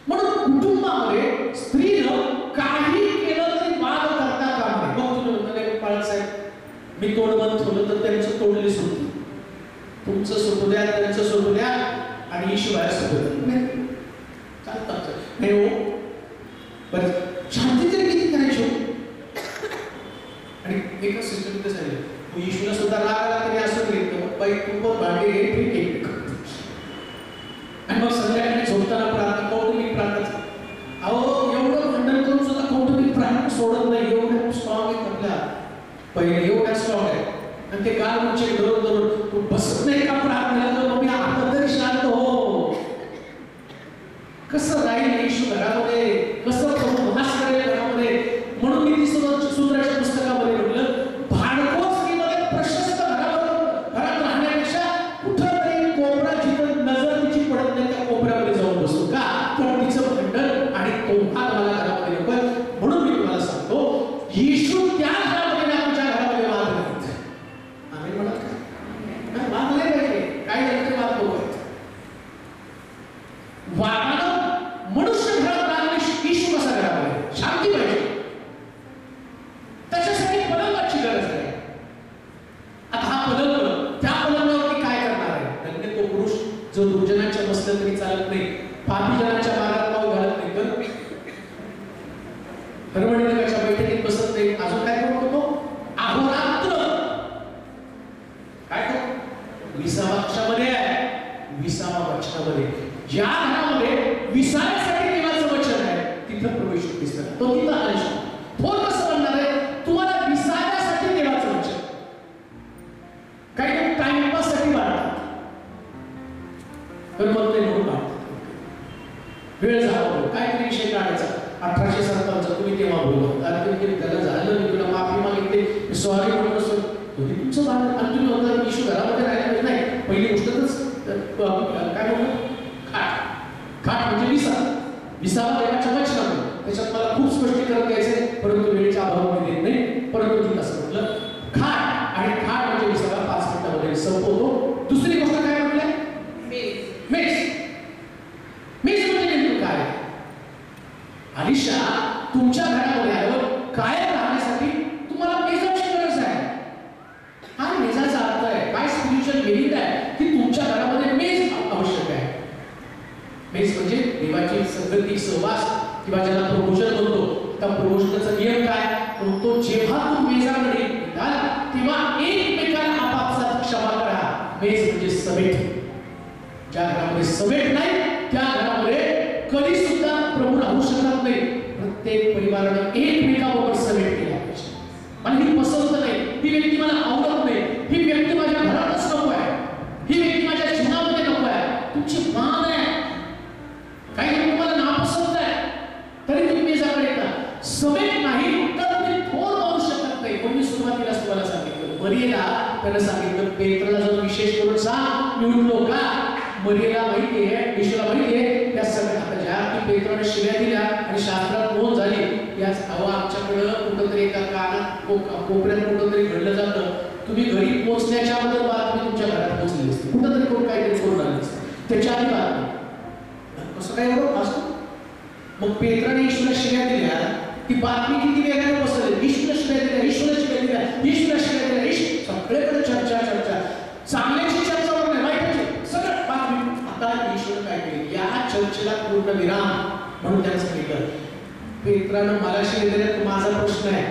म्हणून कुटुंबामध्ये स्त्रीनं काही केलं तरी वाद करता कामा नये. मग तुम्ही म्हणता पाळत साहेब मी तोड बंद ठेवलं तर त्यांचं तोडली सुटली. तुमचं सुटू द्या, त्यांचं सुटू द्या आणि येशू बाहेर सुटू द्या. चालतं नाही हो. बरं शांती तरी किती करायची हो? आणि एका सिस्टम सांगितलं तू येशूला सुद्धा राग आला तरी असं घेतलं बाई तू पण भांडे घे ठीक आहे. आणि मग संध्याकाळी झोपताना प्रार्थना कौटुंबिक प्रार्थना. अहो एवढं खंडन करून सुद्धा कौटुंबिक प्रार्थना सोडत नाही. एवढं स्ट्रॉंग आहे आपल्या पहिले एवढ्या स्ट्रॉंग आहे. आणि ते काल म्हणजे धरून तू बसत नाही का प्रार्थनेला तर मग आता तरी शांत हो. कसं राहील येशू घरामध्ये, कसं प्रभू वास करेल घरामध्ये. म्हणून मी सूत्राच्या पुस्तकामध्ये म्हटलं भांडखोर स्त्रीमध्ये प्रशस्त घरात राहण्यापेक्षा कुठं तरी कोपरा जिथं नजर तिची पडत नाही त्या कोपऱ्यामध्ये जाऊन बसतो. का तर तिचं भांडण आणि तोफात मला घरामध्ये नको. म्हणून मी तुम्हाला सांगतो येशू त्या घरामध्ये आमच्या घरामध्ये वाद नाही. आम्ही म्हणत वाद नाही पाहिजे. काय झालं तरी वाद नको. वादानं मनुष्य घरात राहणे येशू कसा घरामध्ये शांती पाहिजे. त्याच्यासाठी पलंगाची गरज आहे. आता हा पलंग त्या पलंगावरती काय करणार आहे? धन्य तो पुरुष जो दुर्जनांच्या बसलं तरी चालत नाही, पापी जनांच्या मार्गात पाऊल घालत नाही, तर हरवणीच्या बैठकीत बसत नाही. अजून काय करतो तो? अहोरात्र काय करतो? 20व्या वचनामध्ये आहे. 20व्या वचनामध्ये ज्या घरामध्ये विसाव्यासाठी देवाचं वचन आहे तिथं प्रवेश दिसतात. तो तिथं आलेश थोर कसं म्हणणार आहे? तुम्हाला विसाव्यासाठी देवाचं वचन. काही लोक टाइमपाससाठी वाढतात, तर मग ते म्हणून वाढतात. वेळ झाला काहीतरी विषय काढायचा. 1857 तुम्ही तेव्हा बोलला त्याला झालं मी तुला माफी मागितली सॉरी म्हणून असं तुमचं भांडण. आणि तुम्ही म्हणता येशू घरामध्ये राहिला नाही. पहिली गोष्टच काय म्हणतो खाट म्हणजे विसावा देवाच्या वचनामध्ये. त्याच्यात मला खूप स्पष्टीकरण द्यायचंय परंतु वेळेच्या अभावामध्ये देत नाही. परंतु मी असं म्हटलं खाट आणि खाट म्हणजे विसावा 5 मिनिटामध्ये संपवतो. दुसरी गोष्ट काय म्हटलंय? मेस. मेस म्हणजे नेमकं काय? अलिशा तुमच्या घरामध्ये आल्यावर कायम राहण्यासाठी तुम्हाला मेजाची गरज आहे. काय मेजाचा अर्थ आहे? काय स्पिरिच्युअल मिनिंग आहे की तुमच्या घरामध्ये मेज आवश्यक आहे. मेज म्हणजे देवाची संगती सहवास किंवा ज्याला प्रमोशन म्हणतो. त्या प्रमोशनचा नियम काय? तो जेव्हा तू मेजाकडे येताल तेव्हा एकमेकांना आपापसात क्षमा करा. मेज म्हणजे समेट. ज्या घरामध्ये समेट नाही त्या घरामध्ये कधी सुद्धा प्रभू राहू शकत नाही. प्रत्येक परिवारानं एकमेकाबरोबर समेट केला पाहिजे. मला ही पसंत नाही, ही व्यक्ती मला आवडत नाही, ही व्यक्ती माझ्या घरातच नको आहे, ही व्यक्ती माझ्या जीवनामध्ये नको आहे. तुमची मान आहे. काही तुम्हाला नापसंत आहे तरी तुम्ही मेजाकडे येता. समेट नाही तर तुम्ही थोर मारू शकत नाही. पण मी सुरुवातीलाच तुम्हाला सांगितलं मरियेला त्यानं सांगितलं पेत्राला जर विशेष करून सांग मी उठलो का. मरियेला माहिती आहे, येशूला माहिती आहे त्या सगळ्या ज्या की पेत्राने शिव्या दिल्या आणि शास्त्रात नोंद झाली याच आमच्याकडं कुठंतरी एका कानात कोपऱ्यात कुठंतरी घडलं जातं तुम्ही घरी पोहोचण्याच्या अगोदर बातमी तुमच्या घरात पोहोचली असते, कुठंतरी कोण काहीतरी करून आली असते, त्याच्या आधी बातमी कसं काय एवढं असतं. मग पेत्राने येशूला शिव्या दिल्या, ती बातमी किती वेगाने पसरली. येशूला शिव्या दिल्या, येशूला शिव्या दिल्या, येशूला शिव्या दिल्या, सगळीकडे चर्चा चर्चा, चांगल्याची चर्चा होत नाही, वाईटाची सगळं बातमी. आता येशूने काय केली, या चर्चेला पूर्ण विराम म्हणून त्यानं सांगितलं, पेत्रानं मला शिव्या दिल्या, माझा प्रश्न आहे,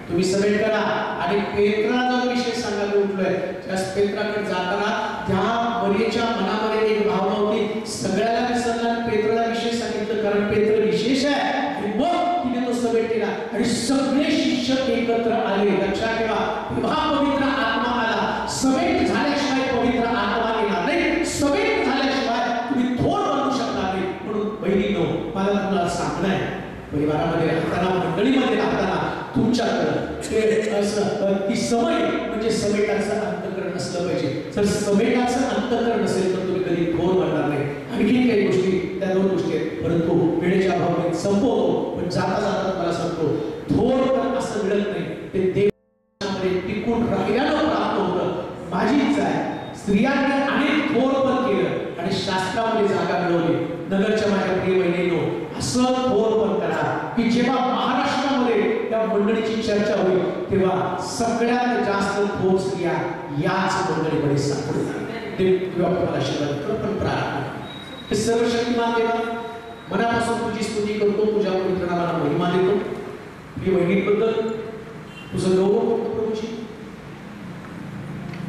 तुम्ही सबमिट करा. आणि पेत्राला जो विषय सांगायला उठलोय, त्या पेत्राकडे जाताना त्या मरियेच्या मनामध्ये एक भावना होती, सगळ्याला विसरला पेत्राला विशेष सांगितलं, कारण पेत्र विशेष आहे. आणि मग तिने तो सबमिट केला आणि सगळे शिष्य एकत्र आले. लक्षात ठेवा, तेव्हा पवित्र आत्मा आला. सबमिट झाल्याशिवाय पवित्र आत्मा येणार नाही, सबमिट झाल्याशिवाय तुम्ही थोर बनू शकणार नाही. म्हणून बहिणींनो, मला तुम्हाला सांगणं आहे, परिवारामध्ये राहताना, मंडळीमध्ये राहताना तुमच्याकडं ती सवय म्हणजे समेटाचं अंतःकरण असलं पाहिजे. जर समेटाचं अंतःकरण नसेल तर तुम्ही कधी थोर बनणार नाही. आणखी काही गोष्टी, त्या दोन गोष्टी आहेत, परंतु वेळेच्या अभावाने संपवतो. पण जाता जाता मला सांगतो, थोर पण असं मिळत नाही, ते देवामध्ये टिकून राहिल्यानं प्राप्त होतं. माझी इच्छा आहे, स्त्रियांनी अनेक थोर पण केलं आणि शास्त्रामध्ये जागा मिळवली. नगरच्या माझ्या प्रिय बहिणींनो, असं थोर पण करा की जेव्हा महाराष्ट्रामध्ये त्या मंडळीची चर्चा होईल, तेव्हा सगळ्यात जास्त थोर स्त्रिया याच मंडळीमध्ये सापडतात. ते आपल्याला आशीर्वाद करतो. पण प्रार्थना, हे सर्वशक्तिमान देवा, मनापासून तुझी स्तुती करतो, तुझ्या पवित्र नामाला महिमा देतो. प्रिय बहिणींबद्दल तुझं गौरव करतो प्रभूजी.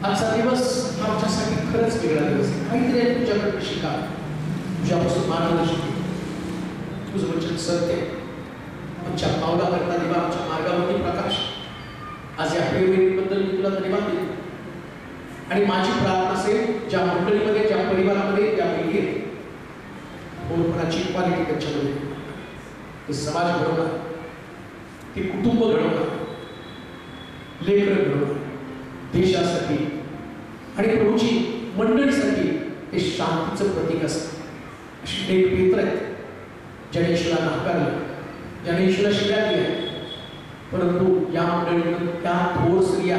आजचा दिवस आमच्यासाठी खरंच वेगळा दिवस आहे. काहीतरी तुझ्याकडे शिका, तुझ्यापासून मार्गदर्शन, तुझं वचन सत्य, आमच्या पावला करता देवा, आमच्या मार्गावरती प्रकाश. आज या प्रियबहिणीबद्दल मी तुला धन्यवाद देतो. आणि माझी प्रार्थना असेल, ज्या मंडळीमध्ये, ज्या परिवारामध्ये, ज्या मुली आहेत, थोरपणाची क्वालिटी त्यांच्यामध्ये, ते समाज घडवणार, ते कुटुंब घडवणार, लेकरं घडवणार, देशासाठी आणि प्रभूची मंडळीसाठी ते शांतीचं प्रतीक असतं. अशी एक पेत्र आहेत, ज्याने येशूला नाकारलं, ज्याने येशूला शिव्या दिल्या, परंतु या मंडळीनं त्या थोर स्त्रिया,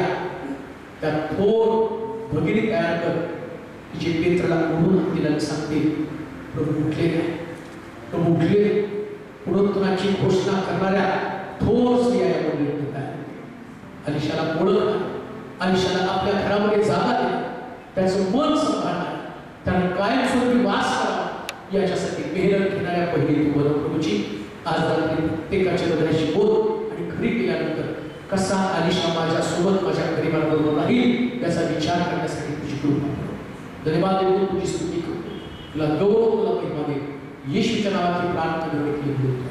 त्या थोर भगिनी तयार कर, की जे पेत्राला म्हणून तिला सांगते, प्रभू उठले काय, प्रभू उठले. पुनरुत्थानाची घोषणा करणाऱ्या थोर स्त्रिया या मंडळीनं तयार. अलिशाला ओळखणार, अलिशाला आपल्या घरामध्ये जागा देणार, त्याचं मन सांभाळणार, त्यानं कायमस्वरूपी वास करा, याच्यासाठी मेहनत घेणाऱ्या पहिली तू बरं प्रभूची. आज रात्री प्रत्येकाच्या हृदयाशी बोल आणि घरी गेल्यानंतर कसा अलिशा माझ्या सोबत माझ्या परिवाराबरोबर राहील याचा विचार करण्यासाठी तुझी कृपा करो. धन्यवाद देतो, तुझी स्तुती करतो, तुला गौरव, तुला महिमा दे. येशूच्या नावाची प्रार्थना करतो.